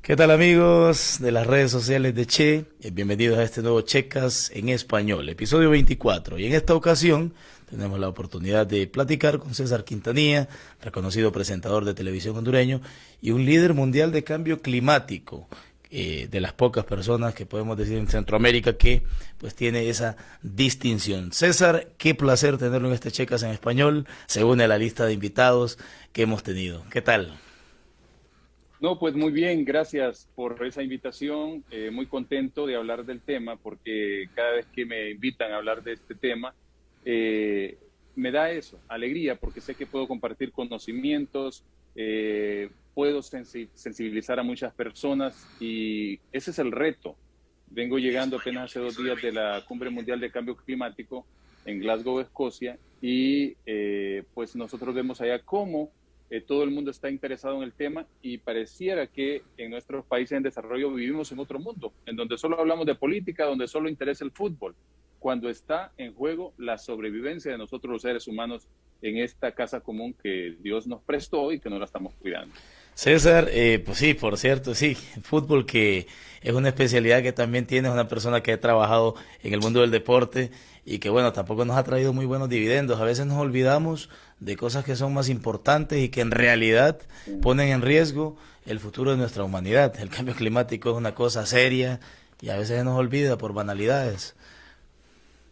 ¿Qué tal amigos de las redes sociales de Che? Bienvenidos a este nuevo Checas en Español, episodio 24. Y en esta ocasión tenemos la oportunidad de platicar con César Quintanilla, reconocido presentador de televisión hondureño y un líder mundial de cambio climático, de las pocas personas que podemos decir en Centroamérica que pues tiene esa distinción. César, qué placer tenerlo en este Checas en Español, se une a la lista de invitados que hemos tenido. ¿Qué tal? No, pues muy bien, gracias por esa invitación. Muy contento de hablar del tema porque cada vez que me invitan a hablar de este tema, eh, me da eso, alegría, porque sé que puedo compartir conocimientos, puedo sensibilizar a muchas personas y ese es el reto. Vengo llegando apenas hace 2 días de la Cumbre Mundial de Cambio Climático en Glasgow, Escocia, y pues nosotros vemos allá cómo todo el mundo está interesado en el tema y pareciera que en nuestros países en desarrollo vivimos en otro mundo, en donde solo hablamos de política, donde solo interesa el fútbol, cuando está en juego la sobrevivencia de nosotros los seres humanos en esta casa común que Dios nos prestó y que no la estamos cuidando. César, pues sí, por cierto, sí, fútbol que es una especialidad que también tienes, una persona que ha trabajado en el mundo del deporte y que bueno, tampoco nos ha traído muy buenos dividendos. A veces nos olvidamos de cosas que son más importantes y que en realidad ponen en riesgo el futuro de nuestra humanidad. El cambio climático es una cosa seria y a veces se nos olvida por banalidades.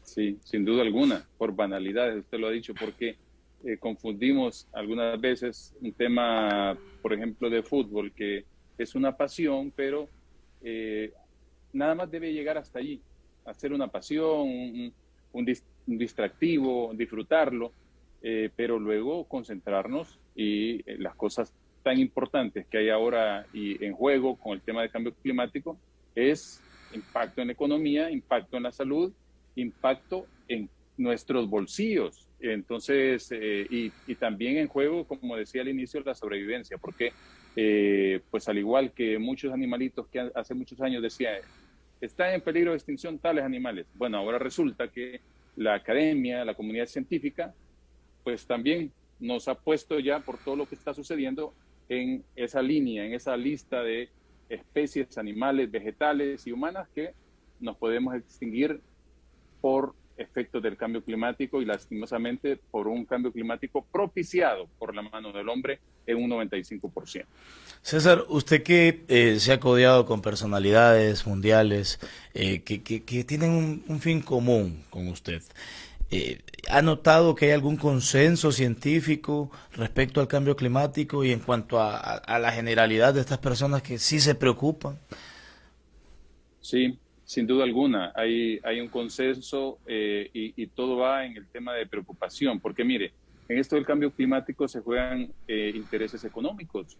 Sí, sin duda alguna, por banalidades, usted lo ha dicho, porque confundimos algunas veces un tema, por ejemplo, de fútbol, que es una pasión, pero eh, nada más debe llegar hasta allí, hacer una pasión, un distractivo, disfrutarlo, pero luego concentrarnos y las cosas tan importantes que hay ahora y en juego con el tema de cambio climático es impacto en la economía, impacto en la salud, impacto en nuestros bolsillos. Entonces, y también en juego, como decía al inicio, la sobrevivencia, porque pues al igual que muchos animalitos que hace muchos años decían, están en peligro de extinción tales animales. Bueno, ahora resulta que la academia, la comunidad científica, pues también nos ha puesto ya por todo lo que está sucediendo en esa línea, en esa lista de especies animales, vegetales y humanas que nos podemos extinguir por efectos del cambio climático y lastimosamente por un cambio climático propiciado por la mano del hombre en un 95%. César, usted que se ha codeado con personalidades mundiales que tienen un fin común con usted, ¿ha notado que hay algún consenso científico respecto al cambio climático y en cuanto a la generalidad de estas personas que sí se preocupan? Sí, sin duda alguna, hay un consenso y todo va en el tema de preocupación, porque mire, en esto del cambio climático se juegan intereses económicos.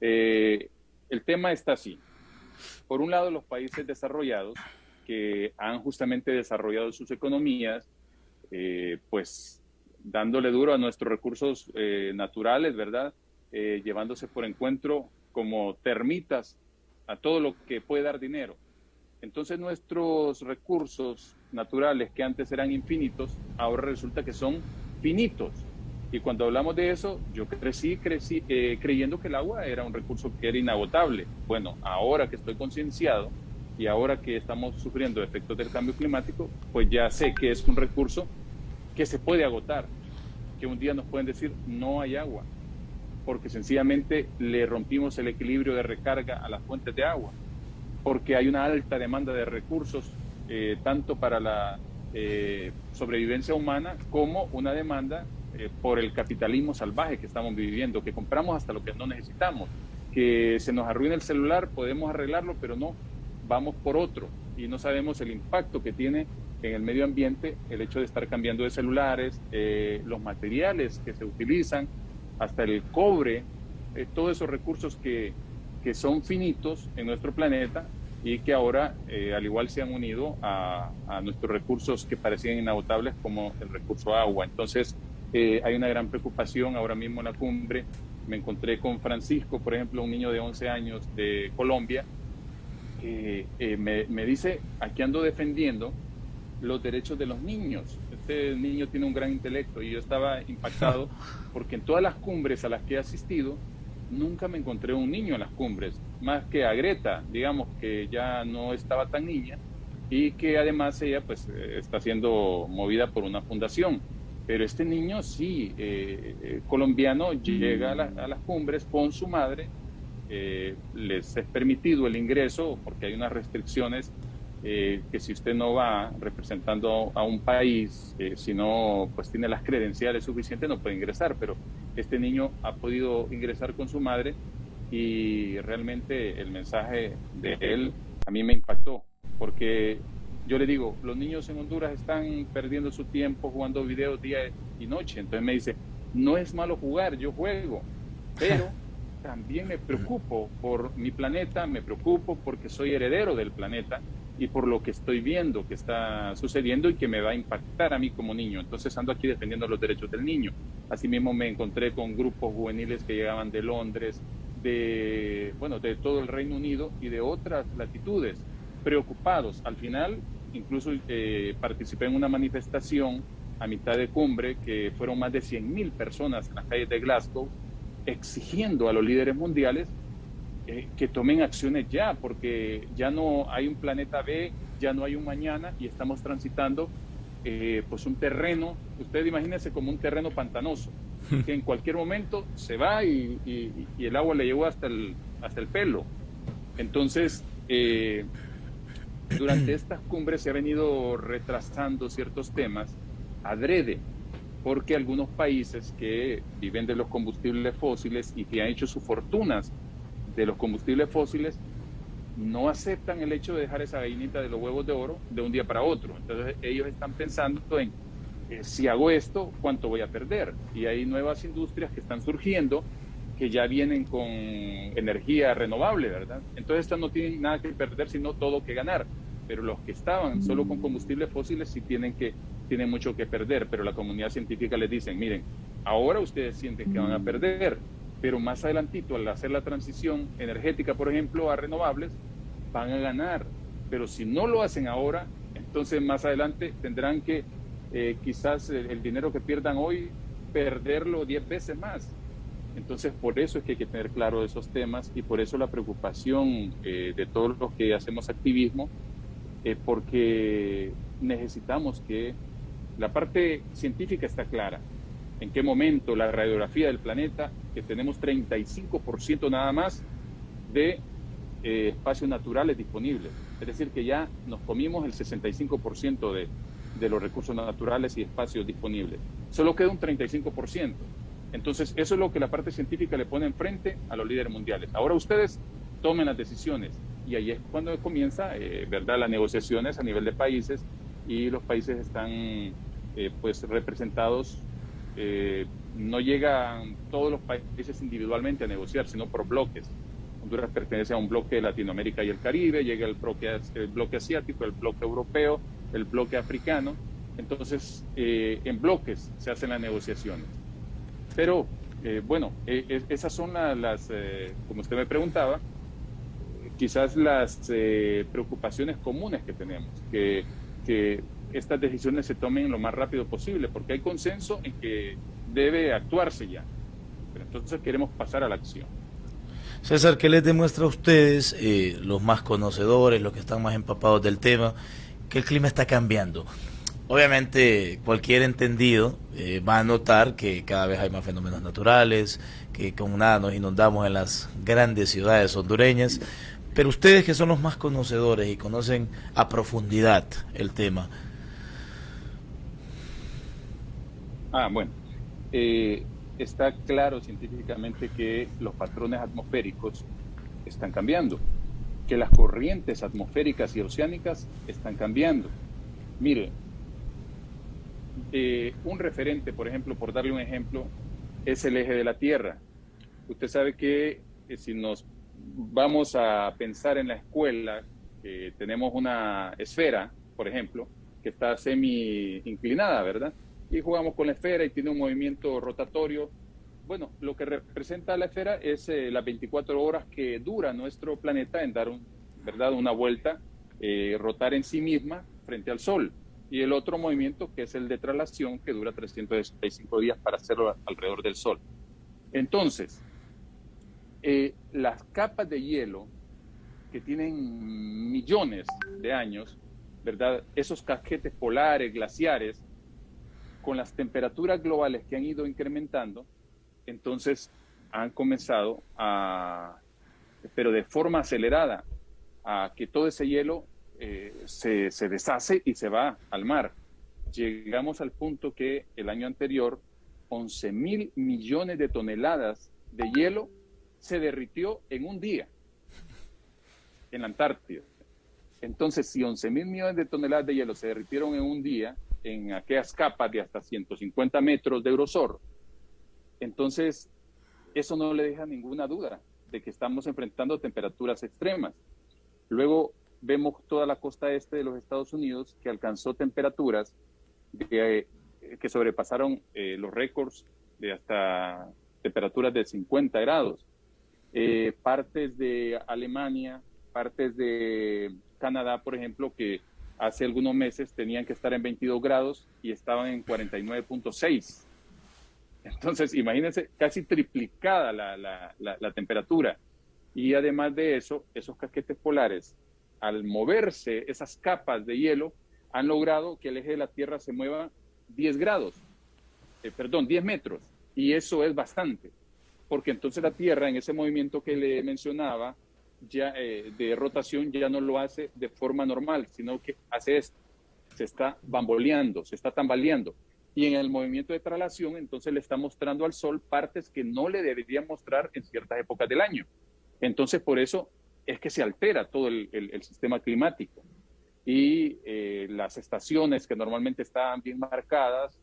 Eh, el tema está así. Por un lado, los países desarrollados que han justamente desarrollado sus economías, pues dándole duro a nuestros recursos naturales, ¿verdad? Llevándose por encuentro como termitas a todo lo que puede dar dinero. Entonces nuestros recursos naturales que antes eran infinitos, ahora resulta que son finitos. Y cuando hablamos de eso, yo crecí creyendo que el agua era un recurso que era inagotable. Bueno, ahora que estoy concienciado y ahora que estamos sufriendo efectos del cambio climático, pues ya sé que es un recurso que se puede agotar, que un día nos pueden decir no hay agua, porque sencillamente le rompimos el equilibrio de recarga a las fuentes de agua porque hay una alta demanda de recursos, tanto para la sobrevivencia humana como una demanda por el capitalismo salvaje que estamos viviendo, que compramos hasta lo que no necesitamos, que se nos arruina el celular, podemos arreglarlo, pero no, vamos por otro y no sabemos el impacto que tiene en el medio ambiente el hecho de estar cambiando de celulares, los materiales que se utilizan, hasta el cobre, todos esos recursos que son finitos en nuestro planeta y que ahora, al igual, se han unido a nuestros recursos que parecían inagotables como el recurso agua. Entonces, hay una gran preocupación ahora mismo en la cumbre. Me encontré con Francisco, por ejemplo, un niño de 11 años de Colombia, que me dice, aquí ando defendiendo los derechos de los niños. Este niño tiene un gran intelecto y yo estaba impactado porque en todas las cumbres a las que he asistido, nunca me encontré un niño en las cumbres, más que a Greta, digamos que ya no estaba tan niña y que además ella pues está siendo movida por una fundación. Pero este niño sí, colombiano, llega a las cumbres con su madre, les es permitido el ingreso porque hay unas restricciones que si usted no va representando a un país, si no pues tiene las credenciales suficientes, no puede ingresar, pero este niño ha podido ingresar con su madre y realmente el mensaje de él a mí me impactó, porque yo le digo, los niños en Honduras están perdiendo su tiempo jugando videos día y noche, entonces me dice, no es malo jugar, yo juego, pero también me preocupo por mi planeta, me preocupo porque soy heredero del planeta y por lo que estoy viendo que está sucediendo y que me va a impactar a mí como niño. Entonces ando aquí defendiendo los derechos del niño. Asimismo me encontré con grupos juveniles que llegaban de Londres, de todo el Reino Unido y de otras latitudes, preocupados. Al final, incluso participé en una manifestación a mitad de cumbre que fueron más de 100.000 personas en las calles de Glasgow, exigiendo a los líderes mundiales que tomen acciones ya, porque ya no hay un planeta B, ya no hay un mañana y estamos transitando pues un terreno, usted imagínese como un terreno pantanoso, que en cualquier momento se va y el agua le llegó hasta el pelo. Entonces, durante estas cumbres se ha venido retrasando ciertos temas adrede, porque algunos países que viven de los combustibles fósiles y que han hecho sus fortunas de los combustibles fósiles no aceptan el hecho de dejar esa gallinita de los huevos de oro de un día para otro. Entonces ellos están pensando en, si hago esto, ¿cuánto voy a perder? Y hay nuevas industrias que están surgiendo que ya vienen con energía renovable, ¿verdad? Entonces estas no tienen nada que perder, sino todo que ganar. Pero los que estaban solo con combustibles fósiles sí tienen mucho que perder, pero la comunidad científica les dice, miren, ahora ustedes sienten que van a perder, pero más adelantito, al hacer la transición energética, por ejemplo, a renovables, van a ganar. Pero si no lo hacen ahora, entonces más adelante tendrán que quizás el dinero que pierdan hoy, perderlo 10 veces más. Entonces, por eso es que hay que tener claro esos temas y por eso la preocupación de todos los que hacemos activismo, porque necesitamos que la parte científica está clara. En qué momento la radiografía del planeta, que tenemos 35% nada más de espacios naturales disponibles. Es decir, que ya nos comimos el 65% de los recursos naturales y espacios disponibles. Solo queda un 35%. Entonces, eso es lo que la parte científica le pone enfrente a los líderes mundiales. Ahora ustedes tomen las decisiones y ahí es cuando comienza, ¿verdad?, las negociaciones a nivel de países y los países están pues representados. No llegan todos los países individualmente a negociar, sino por bloques. Honduras pertenece a un bloque de Latinoamérica y el Caribe, llega el bloque asiático, el bloque europeo, el bloque africano. Entonces, en bloques se hacen las negociaciones. Pero, esas son como usted me preguntaba, quizás las preocupaciones comunes que tenemos, que estas decisiones se tomen lo más rápido posible, porque hay consenso en que debe actuarse ya. Pero entonces queremos pasar a la acción. César, ¿qué les demuestra a ustedes, los más conocedores, los que están más empapados del tema, que el clima está cambiando? Obviamente cualquier entendido va a notar que cada vez hay más fenómenos naturales, que con nada nos inundamos en las grandes ciudades hondureñas, pero ustedes que son los más conocedores y conocen a profundidad el tema. Bueno, está claro científicamente que los patrones atmosféricos están cambiando, que las corrientes atmosféricas y oceánicas están cambiando. Mire, un referente, por ejemplo, por darle un ejemplo, es el eje de la Tierra. Usted sabe que si nos vamos a pensar en la escuela, tenemos una esfera, por ejemplo, que está semi inclinada, ¿verdad? Y jugamos con la esfera y tiene un movimiento rotatorio. Bueno, lo que representa la esfera es las 24 horas que dura nuestro planeta en dar ¿verdad?, una vuelta, rotar en sí misma frente al Sol. Y el otro movimiento, que es el de traslación, que dura 365 días para hacerlo alrededor del Sol. Entonces, las capas de hielo que tienen millones de años, ¿verdad? Esos casquetes polares, glaciares, con las temperaturas globales que han ido incrementando, entonces han comenzado pero de forma acelerada, a que todo ese hielo se deshace y se va al mar. Llegamos al punto que el año anterior 11.000 millones de toneladas de hielo se derritió en un día en la Antártida. Entonces, si 11.000 millones de toneladas de hielo se derritieron en un día, en aquellas capas de hasta 150 metros de grosor, entonces eso no le deja ninguna duda de que estamos enfrentando temperaturas extremas. Luego vemos toda la costa este de los Estados Unidos que alcanzó temperaturas que sobrepasaron los récords de hasta temperaturas de 50 grados. Partes de Alemania, partes de Canadá, por ejemplo, que hace algunos meses tenían que estar en 22 grados y estaban en 49.6. Entonces, imagínense, casi triplicada la temperatura. Y además de eso, esos casquetes polares, al moverse esas capas de hielo, han logrado que el eje de la Tierra se mueva 10 metros. Y eso es bastante, porque entonces la Tierra, en ese movimiento que le mencionaba, ya de rotación, ya no lo hace de forma normal, sino que hace esto, se está bamboleando, se está tambaleando. Y en el movimiento de traslación, entonces le está mostrando al Sol partes que no le debería mostrar en ciertas épocas del año. Entonces, por eso es que se altera todo el sistema climático. Y las estaciones que normalmente estaban bien marcadas,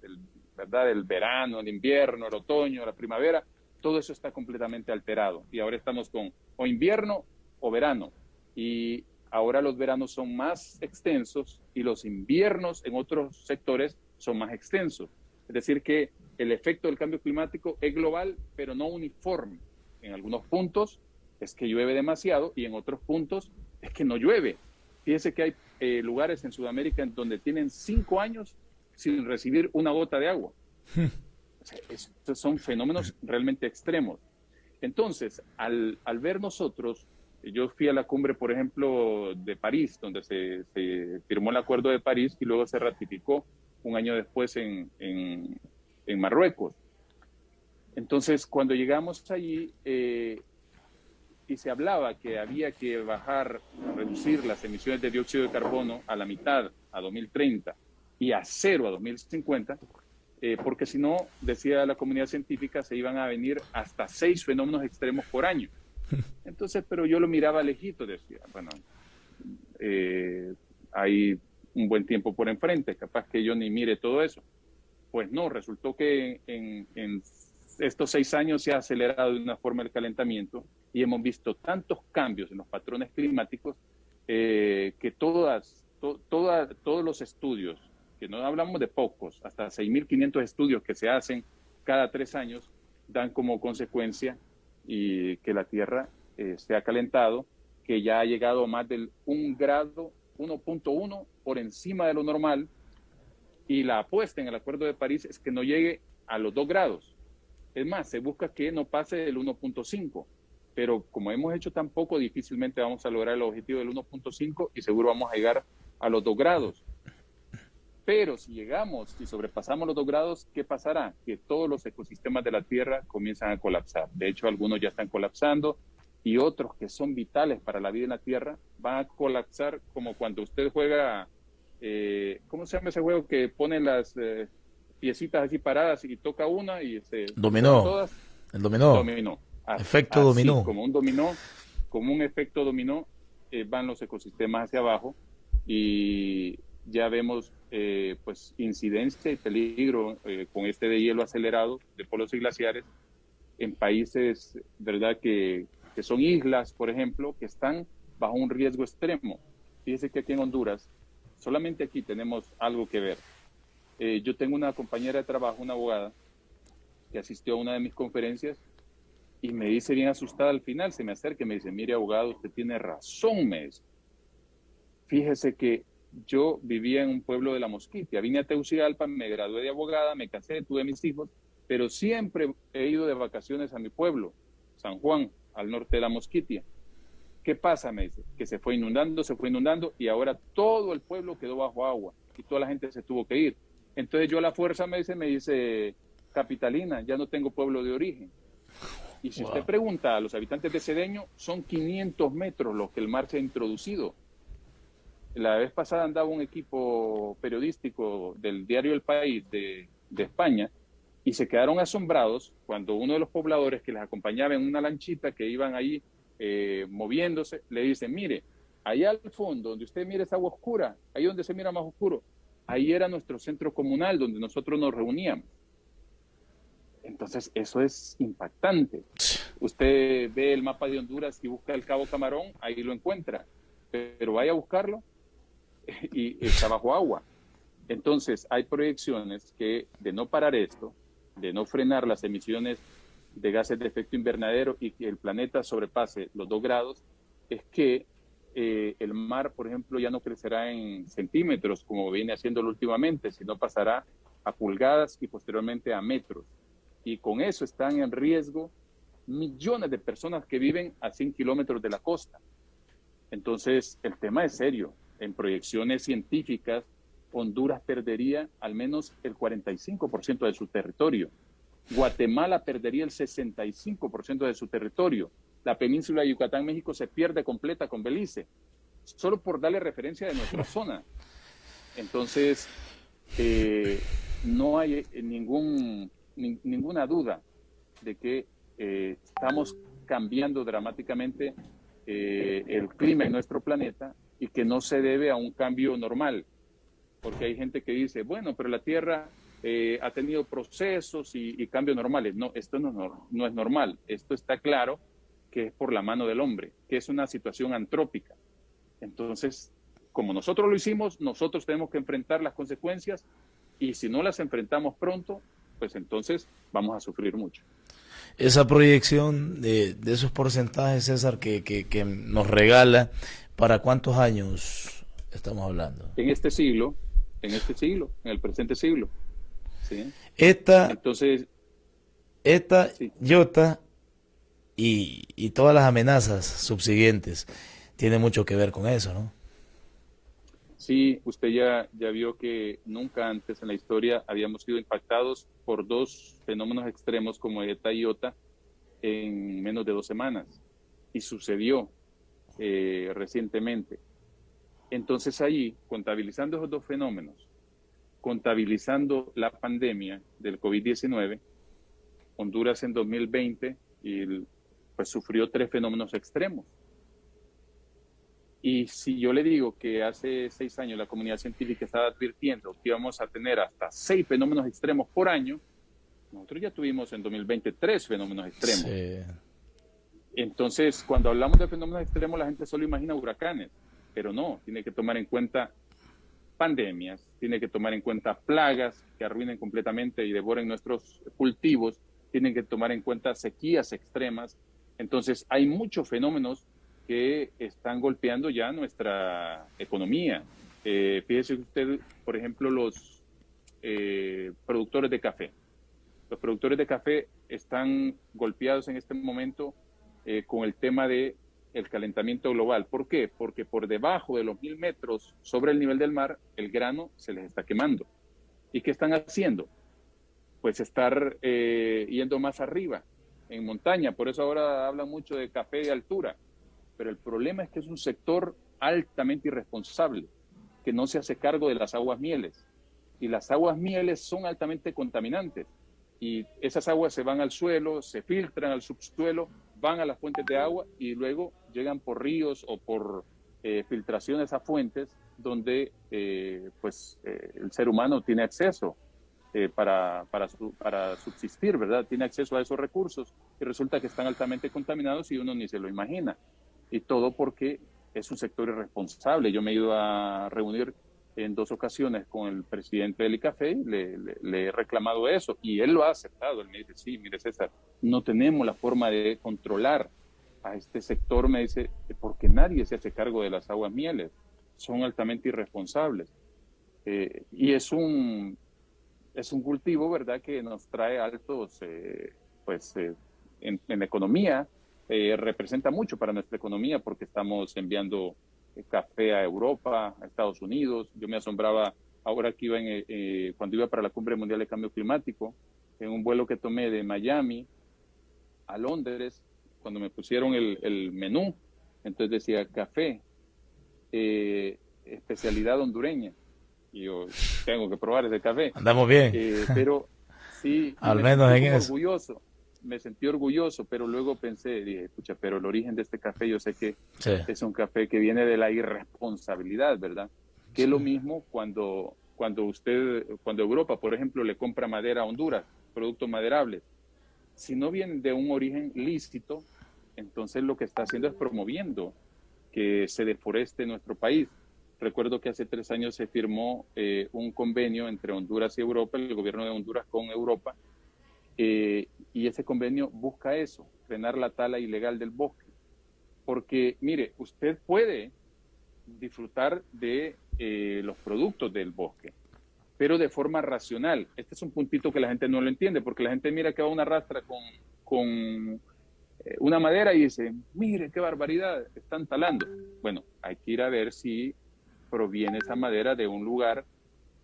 ¿verdad? El verano, el invierno, el otoño, la primavera, todo eso está completamente alterado. Y ahora estamos con o invierno o verano. Y ahora los veranos son más extensos y los inviernos en otros sectores son más extensos. Es decir, que el efecto del cambio climático es global, pero no uniforme. En algunos puntos es que llueve demasiado y en otros puntos es que no llueve. Fíjese que hay lugares en Sudamérica en donde tienen 5 años sin recibir una gota de agua. O sea, estos son fenómenos realmente extremos. Entonces, al ver nosotros, yo fui a la cumbre, por ejemplo, de París, donde se firmó el Acuerdo de París y luego se ratificó un año después en Marruecos. Entonces, cuando llegamos allí y se hablaba que había que reducir las emisiones de dióxido de carbono a la mitad, a 2030, y a cero a 2050, porque si no, decía la comunidad científica, se iban a venir hasta 6 fenómenos extremos por año. Entonces, pero yo lo miraba lejito, decía, bueno, hay un buen tiempo por enfrente, capaz que yo ni mire todo eso. Pues no, resultó que en estos 6 años se ha acelerado de una forma el calentamiento y hemos visto tantos cambios en los patrones climáticos que todos los estudios, que no hablamos de pocos, hasta 6.500 estudios que se hacen cada 3 años, dan como consecuencia y que la Tierra se ha calentado, que ya ha llegado a más del 1 grado, 1.1 por encima de lo normal, y la apuesta en el Acuerdo de París es que no llegue a los 2 grados. Es más, se busca que no pase del 1.5, pero como hemos hecho tan poco, difícilmente vamos a lograr el objetivo del 1.5 y seguro vamos a llegar a los 2 grados. Pero si llegamos y sobrepasamos los 2 grados, ¿qué pasará? Que todos los ecosistemas de la Tierra comienzan a colapsar. De hecho, algunos ya están colapsando y otros que son vitales para la vida en la Tierra van a colapsar como cuando usted juega, ¿cómo se llama ese juego que pone las piecitas así paradas y toca una y se dominó, todas? el dominó, Dominó. efecto Así, dominó. como un dominó, como un efecto dominó, van los ecosistemas hacia abajo y ya vemos pues incidencia y peligro con este de hielo acelerado de polos y glaciares en países, ¿verdad?, que son islas, por ejemplo, que están bajo un riesgo extremo. Fíjese que aquí en Honduras, solamente aquí tenemos algo que ver. Yo tengo una compañera de trabajo, una abogada, que asistió a una de mis conferencias y me dice bien asustada al final, se me acerca y me dice, mire abogado, usted tiene razón, me dice. Fíjese que yo vivía en un pueblo de La Mosquitia, vine a Tegucigalpa, me gradué de abogada, me casé, tuve mis hijos, pero siempre he ido de vacaciones a mi pueblo, San Juan, al norte de la Mosquitia. ¿Qué pasa? Me dice, que se fue inundando y ahora todo el pueblo quedó bajo agua y toda la gente se tuvo que ir. Entonces yo a la fuerza me dice, capitalina, ya no tengo pueblo de origen. Y si usted pregunta a los habitantes de Cedeño, son 500 metros los que el mar se ha introducido. La vez pasada andaba un equipo periodístico del diario El País de España y se quedaron asombrados cuando uno de los pobladores que les acompañaba en una lanchita que iban ahí moviéndose, le dice, mire, allá al fondo, donde usted mira esa agua oscura, ahí donde se mira más oscuro, ahí era nuestro centro comunal donde nosotros nos reuníamos. Entonces, eso es impactante. Usted ve el mapa de Honduras y busca el Cabo Camarón, ahí lo encuentra, pero vaya a buscarlo y está bajo agua. Entonces, hay proyecciones que de no parar esto, de no frenar las emisiones de gases de efecto invernadero y que el planeta sobrepase los 2 grados, es que el mar, por ejemplo, ya no crecerá en centímetros como viene haciéndolo últimamente, sino pasará a pulgadas y posteriormente a metros. Y con eso están en riesgo millones de personas que viven a 100 kilómetros de la costa. Entonces, el tema es serio. En proyecciones científicas, Honduras perdería al menos el 45% de su territorio. Guatemala perdería el 65% de su territorio. La península de Yucatán, México, se pierde completa con Belice, solo por darle referencia de nuestra zona. Entonces, no hay ninguna duda de que estamos cambiando dramáticamente el clima en nuestro planeta y que no se debe a un cambio normal, porque hay gente que dice, bueno, pero la Tierra ha tenido procesos y cambios normales. No, esto no es normal. Esto está claro que es por la mano del hombre, que es una situación antrópica. Entonces, como nosotros lo hicimos, nosotros tenemos que enfrentar las consecuencias y si no las enfrentamos pronto, pues entonces vamos a sufrir mucho. Esa proyección de esos porcentajes, César, que nos regala, ¿para cuántos años estamos hablando? En este siglo, en el presente siglo. ¿Sí? Entonces, sí. Iota y todas las amenazas subsiguientes tienen mucho que ver con eso, ¿no? Sí, usted ya vio que nunca antes en la historia habíamos sido impactados por 2 fenómenos extremos como ETA y IOTA en menos de 2 semanas. Y sucedió recientemente. Entonces ahí, contabilizando esos 2 fenómenos, contabilizando la pandemia del COVID-19, Honduras en 2020 pues sufrió 3 fenómenos extremos. Y si yo le digo que hace 6 años la comunidad científica estaba advirtiendo que íbamos a tener hasta 6 fenómenos extremos por año, nosotros ya tuvimos en 2020 3 fenómenos extremos. Sí. Entonces, cuando hablamos de fenómenos extremos, la gente solo imagina huracanes, pero no, tiene que tomar en cuenta pandemias, tiene que tomar en cuenta plagas que arruinen completamente y devoren nuestros cultivos, tienen que tomar en cuenta sequías extremas. Entonces, hay muchos fenómenos que están golpeando ya nuestra economía. Fíjese usted, por ejemplo, los productores de café. Los productores de café están golpeados en este momento con el tema del calentamiento global. ¿Por qué? Porque por debajo de los 1000 metros sobre el nivel del mar, el grano se les está quemando. ¿Y qué están haciendo? Pues estar yendo más arriba, en montaña. Por eso ahora hablan mucho de café de altura. Pero el problema es que es un sector altamente irresponsable, que no se hace cargo de las aguas mieles. Y las aguas mieles son altamente contaminantes. Y esas aguas se van al suelo, se filtran al subsuelo, van a las fuentes de agua y luego llegan por ríos o por filtraciones a fuentes donde el ser humano tiene acceso para subsistir, ¿verdad? Tiene acceso a esos recursos y resulta que están altamente contaminados y uno ni se lo imagina. Y todo porque es un sector irresponsable. Yo me he ido a reunir en 2 ocasiones con el presidente del ICAFE, le he reclamado eso y él lo ha aceptado. Él me dice, sí, mire César, no tenemos la forma de controlar a este sector, me dice, porque nadie se hace cargo de las aguas mieles, son altamente irresponsables. Y es un cultivo, ¿verdad?, que nos trae altos, en economía, representa mucho para nuestra economía porque estamos enviando café a Europa, a Estados Unidos. Yo me asombraba ahora que iba cuando iba para la Cumbre Mundial de Cambio Climático, en un vuelo que tomé de Miami a Londres, cuando me pusieron el menú, entonces decía café, especialidad hondureña. Y yo tengo que probar ese café. Andamos bien. Pero sí, Al menos en eso. Orgulloso. Me sentí orgulloso, pero luego pensé, dije, escucha, pero el origen de este café yo sé que Sí. es un café que viene de la irresponsabilidad, ¿verdad? Que es lo mismo cuando Europa, por ejemplo, le compra madera a Honduras, productos maderables. Si no vienen de un origen lícito, entonces lo que está haciendo es promoviendo que se deforeste nuestro país. Recuerdo que hace 3 años se firmó un convenio entre Honduras y Europa, el gobierno de Honduras con Europa, y ese convenio busca eso, frenar la tala ilegal del bosque. Porque, mire, usted puede disfrutar de los productos del bosque, pero de forma racional. Este es un puntito que la gente no lo entiende, porque la gente mira que va una rastra con una madera y dice, mire, qué barbaridad, están talando. Bueno, hay que ir a ver si proviene esa madera de un lugar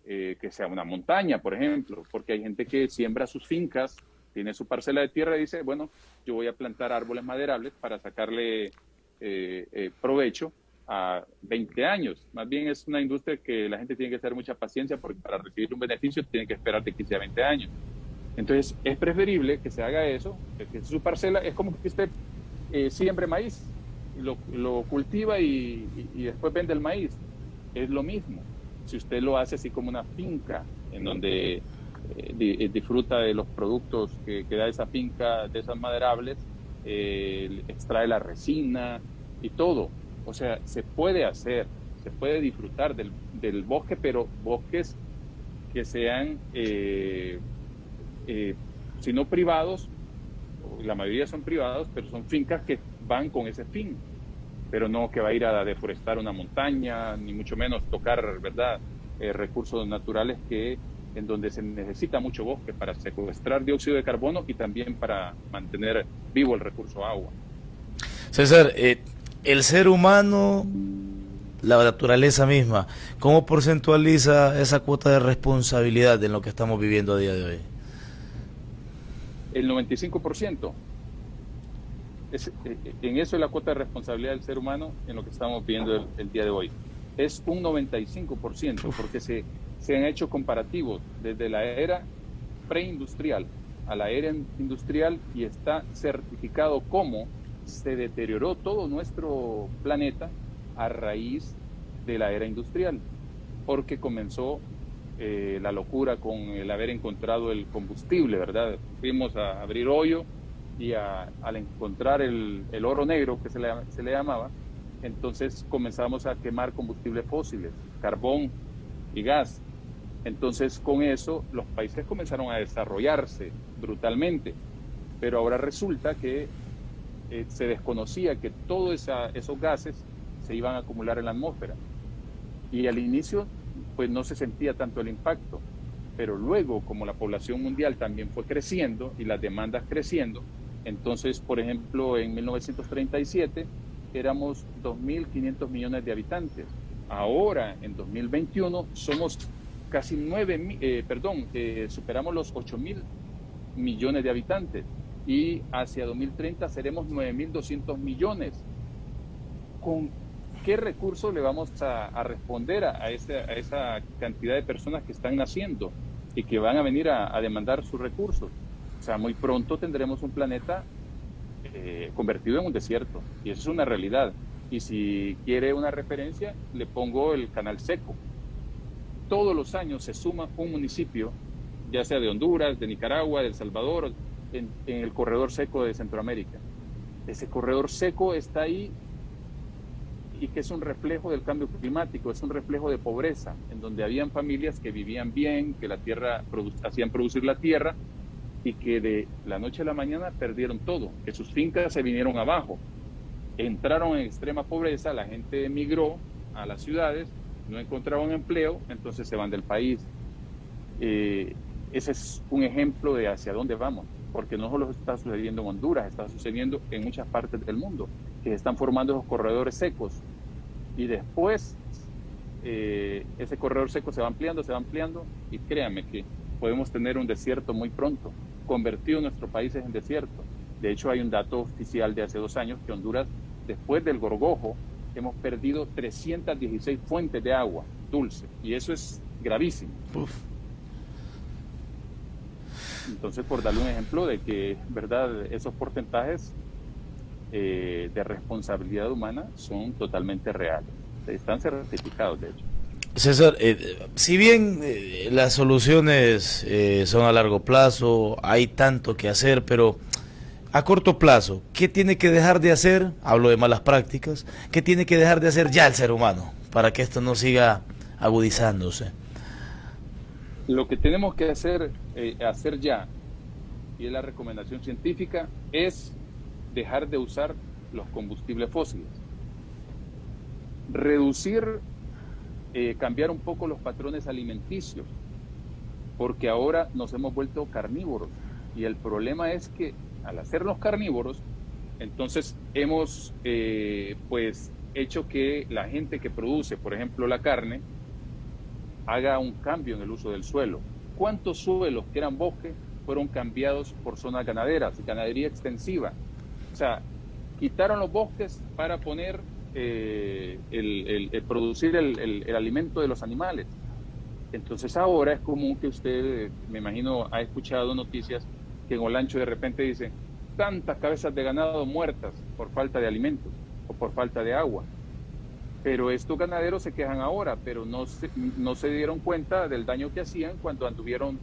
que sea una montaña, por ejemplo, porque hay gente que siembra sus fincas, tiene su parcela de tierra y dice, bueno, yo voy a plantar árboles maderables para sacarle provecho a 20 años. Más bien es una industria que la gente tiene que tener mucha paciencia porque para recibir un beneficio tiene que esperar de 15 a 20 años. Entonces es preferible que se haga eso, que su parcela es como que usted siembre maíz, lo cultiva y después vende el maíz. Es lo mismo. Si usted lo hace así como una finca, en donde disfruta de los productos que da esa finca, de esas maderables, extrae la resina y todo. O sea, se puede hacer, se puede disfrutar del bosque, pero bosques que sean, si no privados, la mayoría son privados, pero son fincas que van con ese fin, pero no que va a ir a deforestar una montaña, ni mucho menos tocar, ¿verdad?, recursos naturales en donde se necesita mucho bosque para secuestrar dióxido de carbono y también para mantener vivo el recurso agua. César, el ser humano, la naturaleza misma, ¿cómo porcentualiza esa cuota de responsabilidad en lo que estamos viviendo a día de hoy? El 95%. En eso es la cuota de responsabilidad del ser humano en lo que estamos viendo el día de hoy. Es un 95%, porque se han hecho comparativos desde la era preindustrial a la era industrial y está certificado cómo se deterioró todo nuestro planeta a raíz de la era industrial, porque comenzó la locura con el haber encontrado el combustible, ¿verdad? Fuimos a abrir hoyo y al encontrar el oro negro, que se le llamaba, entonces comenzamos a quemar combustibles fósiles, carbón y gas. Entonces con eso los países comenzaron a desarrollarse brutalmente, pero ahora resulta que se desconocía que todos esos gases se iban a acumular en la atmósfera. Y al inicio pues no se sentía tanto el impacto, pero luego como la población mundial también fue creciendo y las demandas creciendo, entonces por ejemplo en 1937 éramos 2.500 millones de habitantes. Ahora en 2021 somos casi superamos los 8.000 millones de habitantes y hacia 2030 seremos 9.200 millones. ¿Con qué recursos le vamos a responder a esa cantidad de personas que están naciendo y que van a venir a demandar sus recursos? O sea, muy pronto tendremos un planeta convertido en un desierto, y eso es una realidad. Y si quiere una referencia, le pongo el Canal Seco. Todos los años se suma un municipio, ya sea de Honduras, de Nicaragua, de El Salvador, en el corredor seco de Centroamérica. Ese corredor seco está ahí y que es un reflejo del cambio climático, es un reflejo de pobreza, en donde habían familias que vivían bien, que la tierra hacían producir la tierra, y que de la noche a la mañana perdieron todo, que sus fincas se vinieron abajo, entraron en extrema pobreza, la gente emigró a las ciudades, no encontraban empleo, entonces se van del país. Ese es un ejemplo de hacia dónde vamos. porque no solo está sucediendo en Honduras, está sucediendo en muchas partes del mundo, que se están formando esos corredores secos y después ese corredor seco se va ampliando y créanme que podemos tener un desierto muy pronto, convertido nuestros países en desierto. De hecho, hay un dato oficial de hace 2 años que Honduras, después del Gorgojo, hemos perdido 316 fuentes de agua dulce y eso es gravísimo. Uf. Entonces, por darle un ejemplo de que, verdad, esos porcentajes de responsabilidad humana son totalmente reales. Están certificados, de hecho. César, si bien las soluciones son a largo plazo, hay tanto que hacer, pero a corto plazo, ¿qué tiene que dejar de hacer? Hablo de malas prácticas. ¿Qué tiene que dejar de hacer ya el ser humano para que esto no siga agudizándose? Lo que tenemos que hacer ya, y es la recomendación científica, es dejar de usar los combustibles fósiles. Reducir, cambiar un poco los patrones alimenticios, porque ahora nos hemos vuelto carnívoros. Y el problema es que al hacernos carnívoros, entonces hemos pues hecho que la gente que produce, por ejemplo, la carne, haga un cambio en el uso del suelo. ¿Cuántos suelos que eran bosques fueron cambiados por zonas ganaderas, ganadería extensiva? O sea, quitaron los bosques para poner, producir el alimento de los animales. Entonces ahora es común que usted, me imagino, ha escuchado noticias que en Olancho de repente dicen tantas cabezas de ganado muertas por falta de alimentos o por falta de agua. Pero estos ganaderos se quejan ahora, pero no se dieron cuenta del daño que hacían cuando anduvieron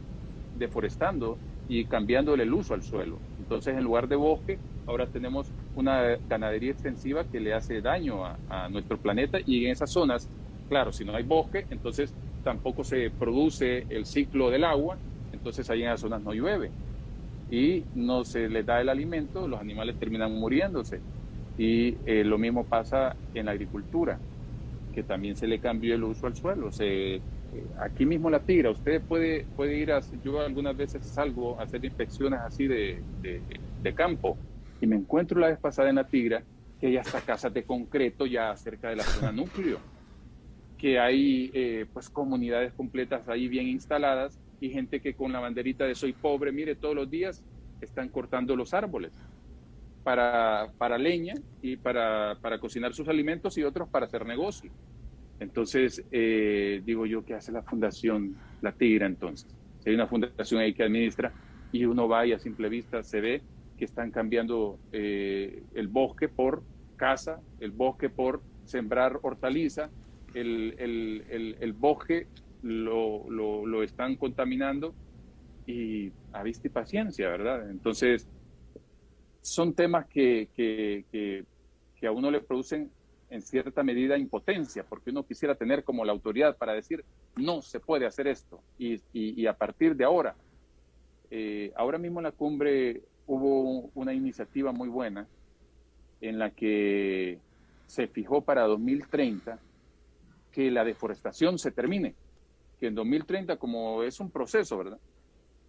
deforestando y cambiándole el uso al suelo. Entonces, en lugar de bosque, ahora tenemos una ganadería extensiva que le hace daño a nuestro planeta y en esas zonas, claro, si no hay bosque, entonces tampoco se produce el ciclo del agua, entonces ahí en esas zonas no llueve y no se les da el alimento, los animales terminan muriéndose. Y lo mismo pasa en la agricultura, que también se le cambió el uso al suelo. Aquí mismo la Tigra, usted puede ir yo algunas veces salgo a hacer inspecciones así de campo y me encuentro la vez pasada en la Tigra que hay hasta casas de concreto ya cerca de la zona núcleo, que hay pues comunidades completas ahí bien instaladas y gente que con la banderita de soy pobre, mire, todos los días están cortando los árboles para leña y para cocinar sus alimentos y otros para hacer negocio. Entonces, digo yo, ¿qué hace la Fundación La Tigra entonces? Si hay una fundación ahí que administra y uno va y a simple vista se ve que están cambiando el bosque por casa, el bosque por sembrar hortaliza, el bosque lo están contaminando y a vista y paciencia, ¿verdad? Entonces, son temas que a uno le producen en cierta medida impotencia, porque uno quisiera tener como la autoridad para decir, no se puede hacer esto. Y a partir de ahora, ahora mismo en la cumbre hubo una iniciativa muy buena en la que se fijó para 2030 que la deforestación se termine, que en 2030, como es un proceso, ¿verdad?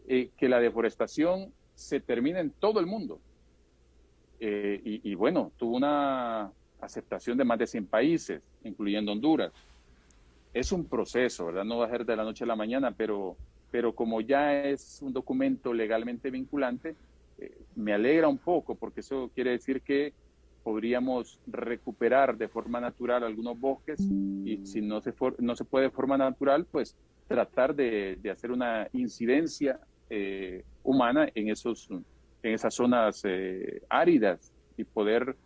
Que la deforestación se termine en todo el mundo. Y bueno, tuvo una aceptación de más de 100 países, incluyendo Honduras. Es un proceso, ¿verdad? No va a ser de la noche a la mañana, pero como ya es un documento legalmente vinculante, me alegra un poco, porque eso quiere decir que podríamos recuperar de forma natural algunos bosques y si no se puede de forma natural, pues tratar de hacer una incidencia humana en esas zonas áridas y poder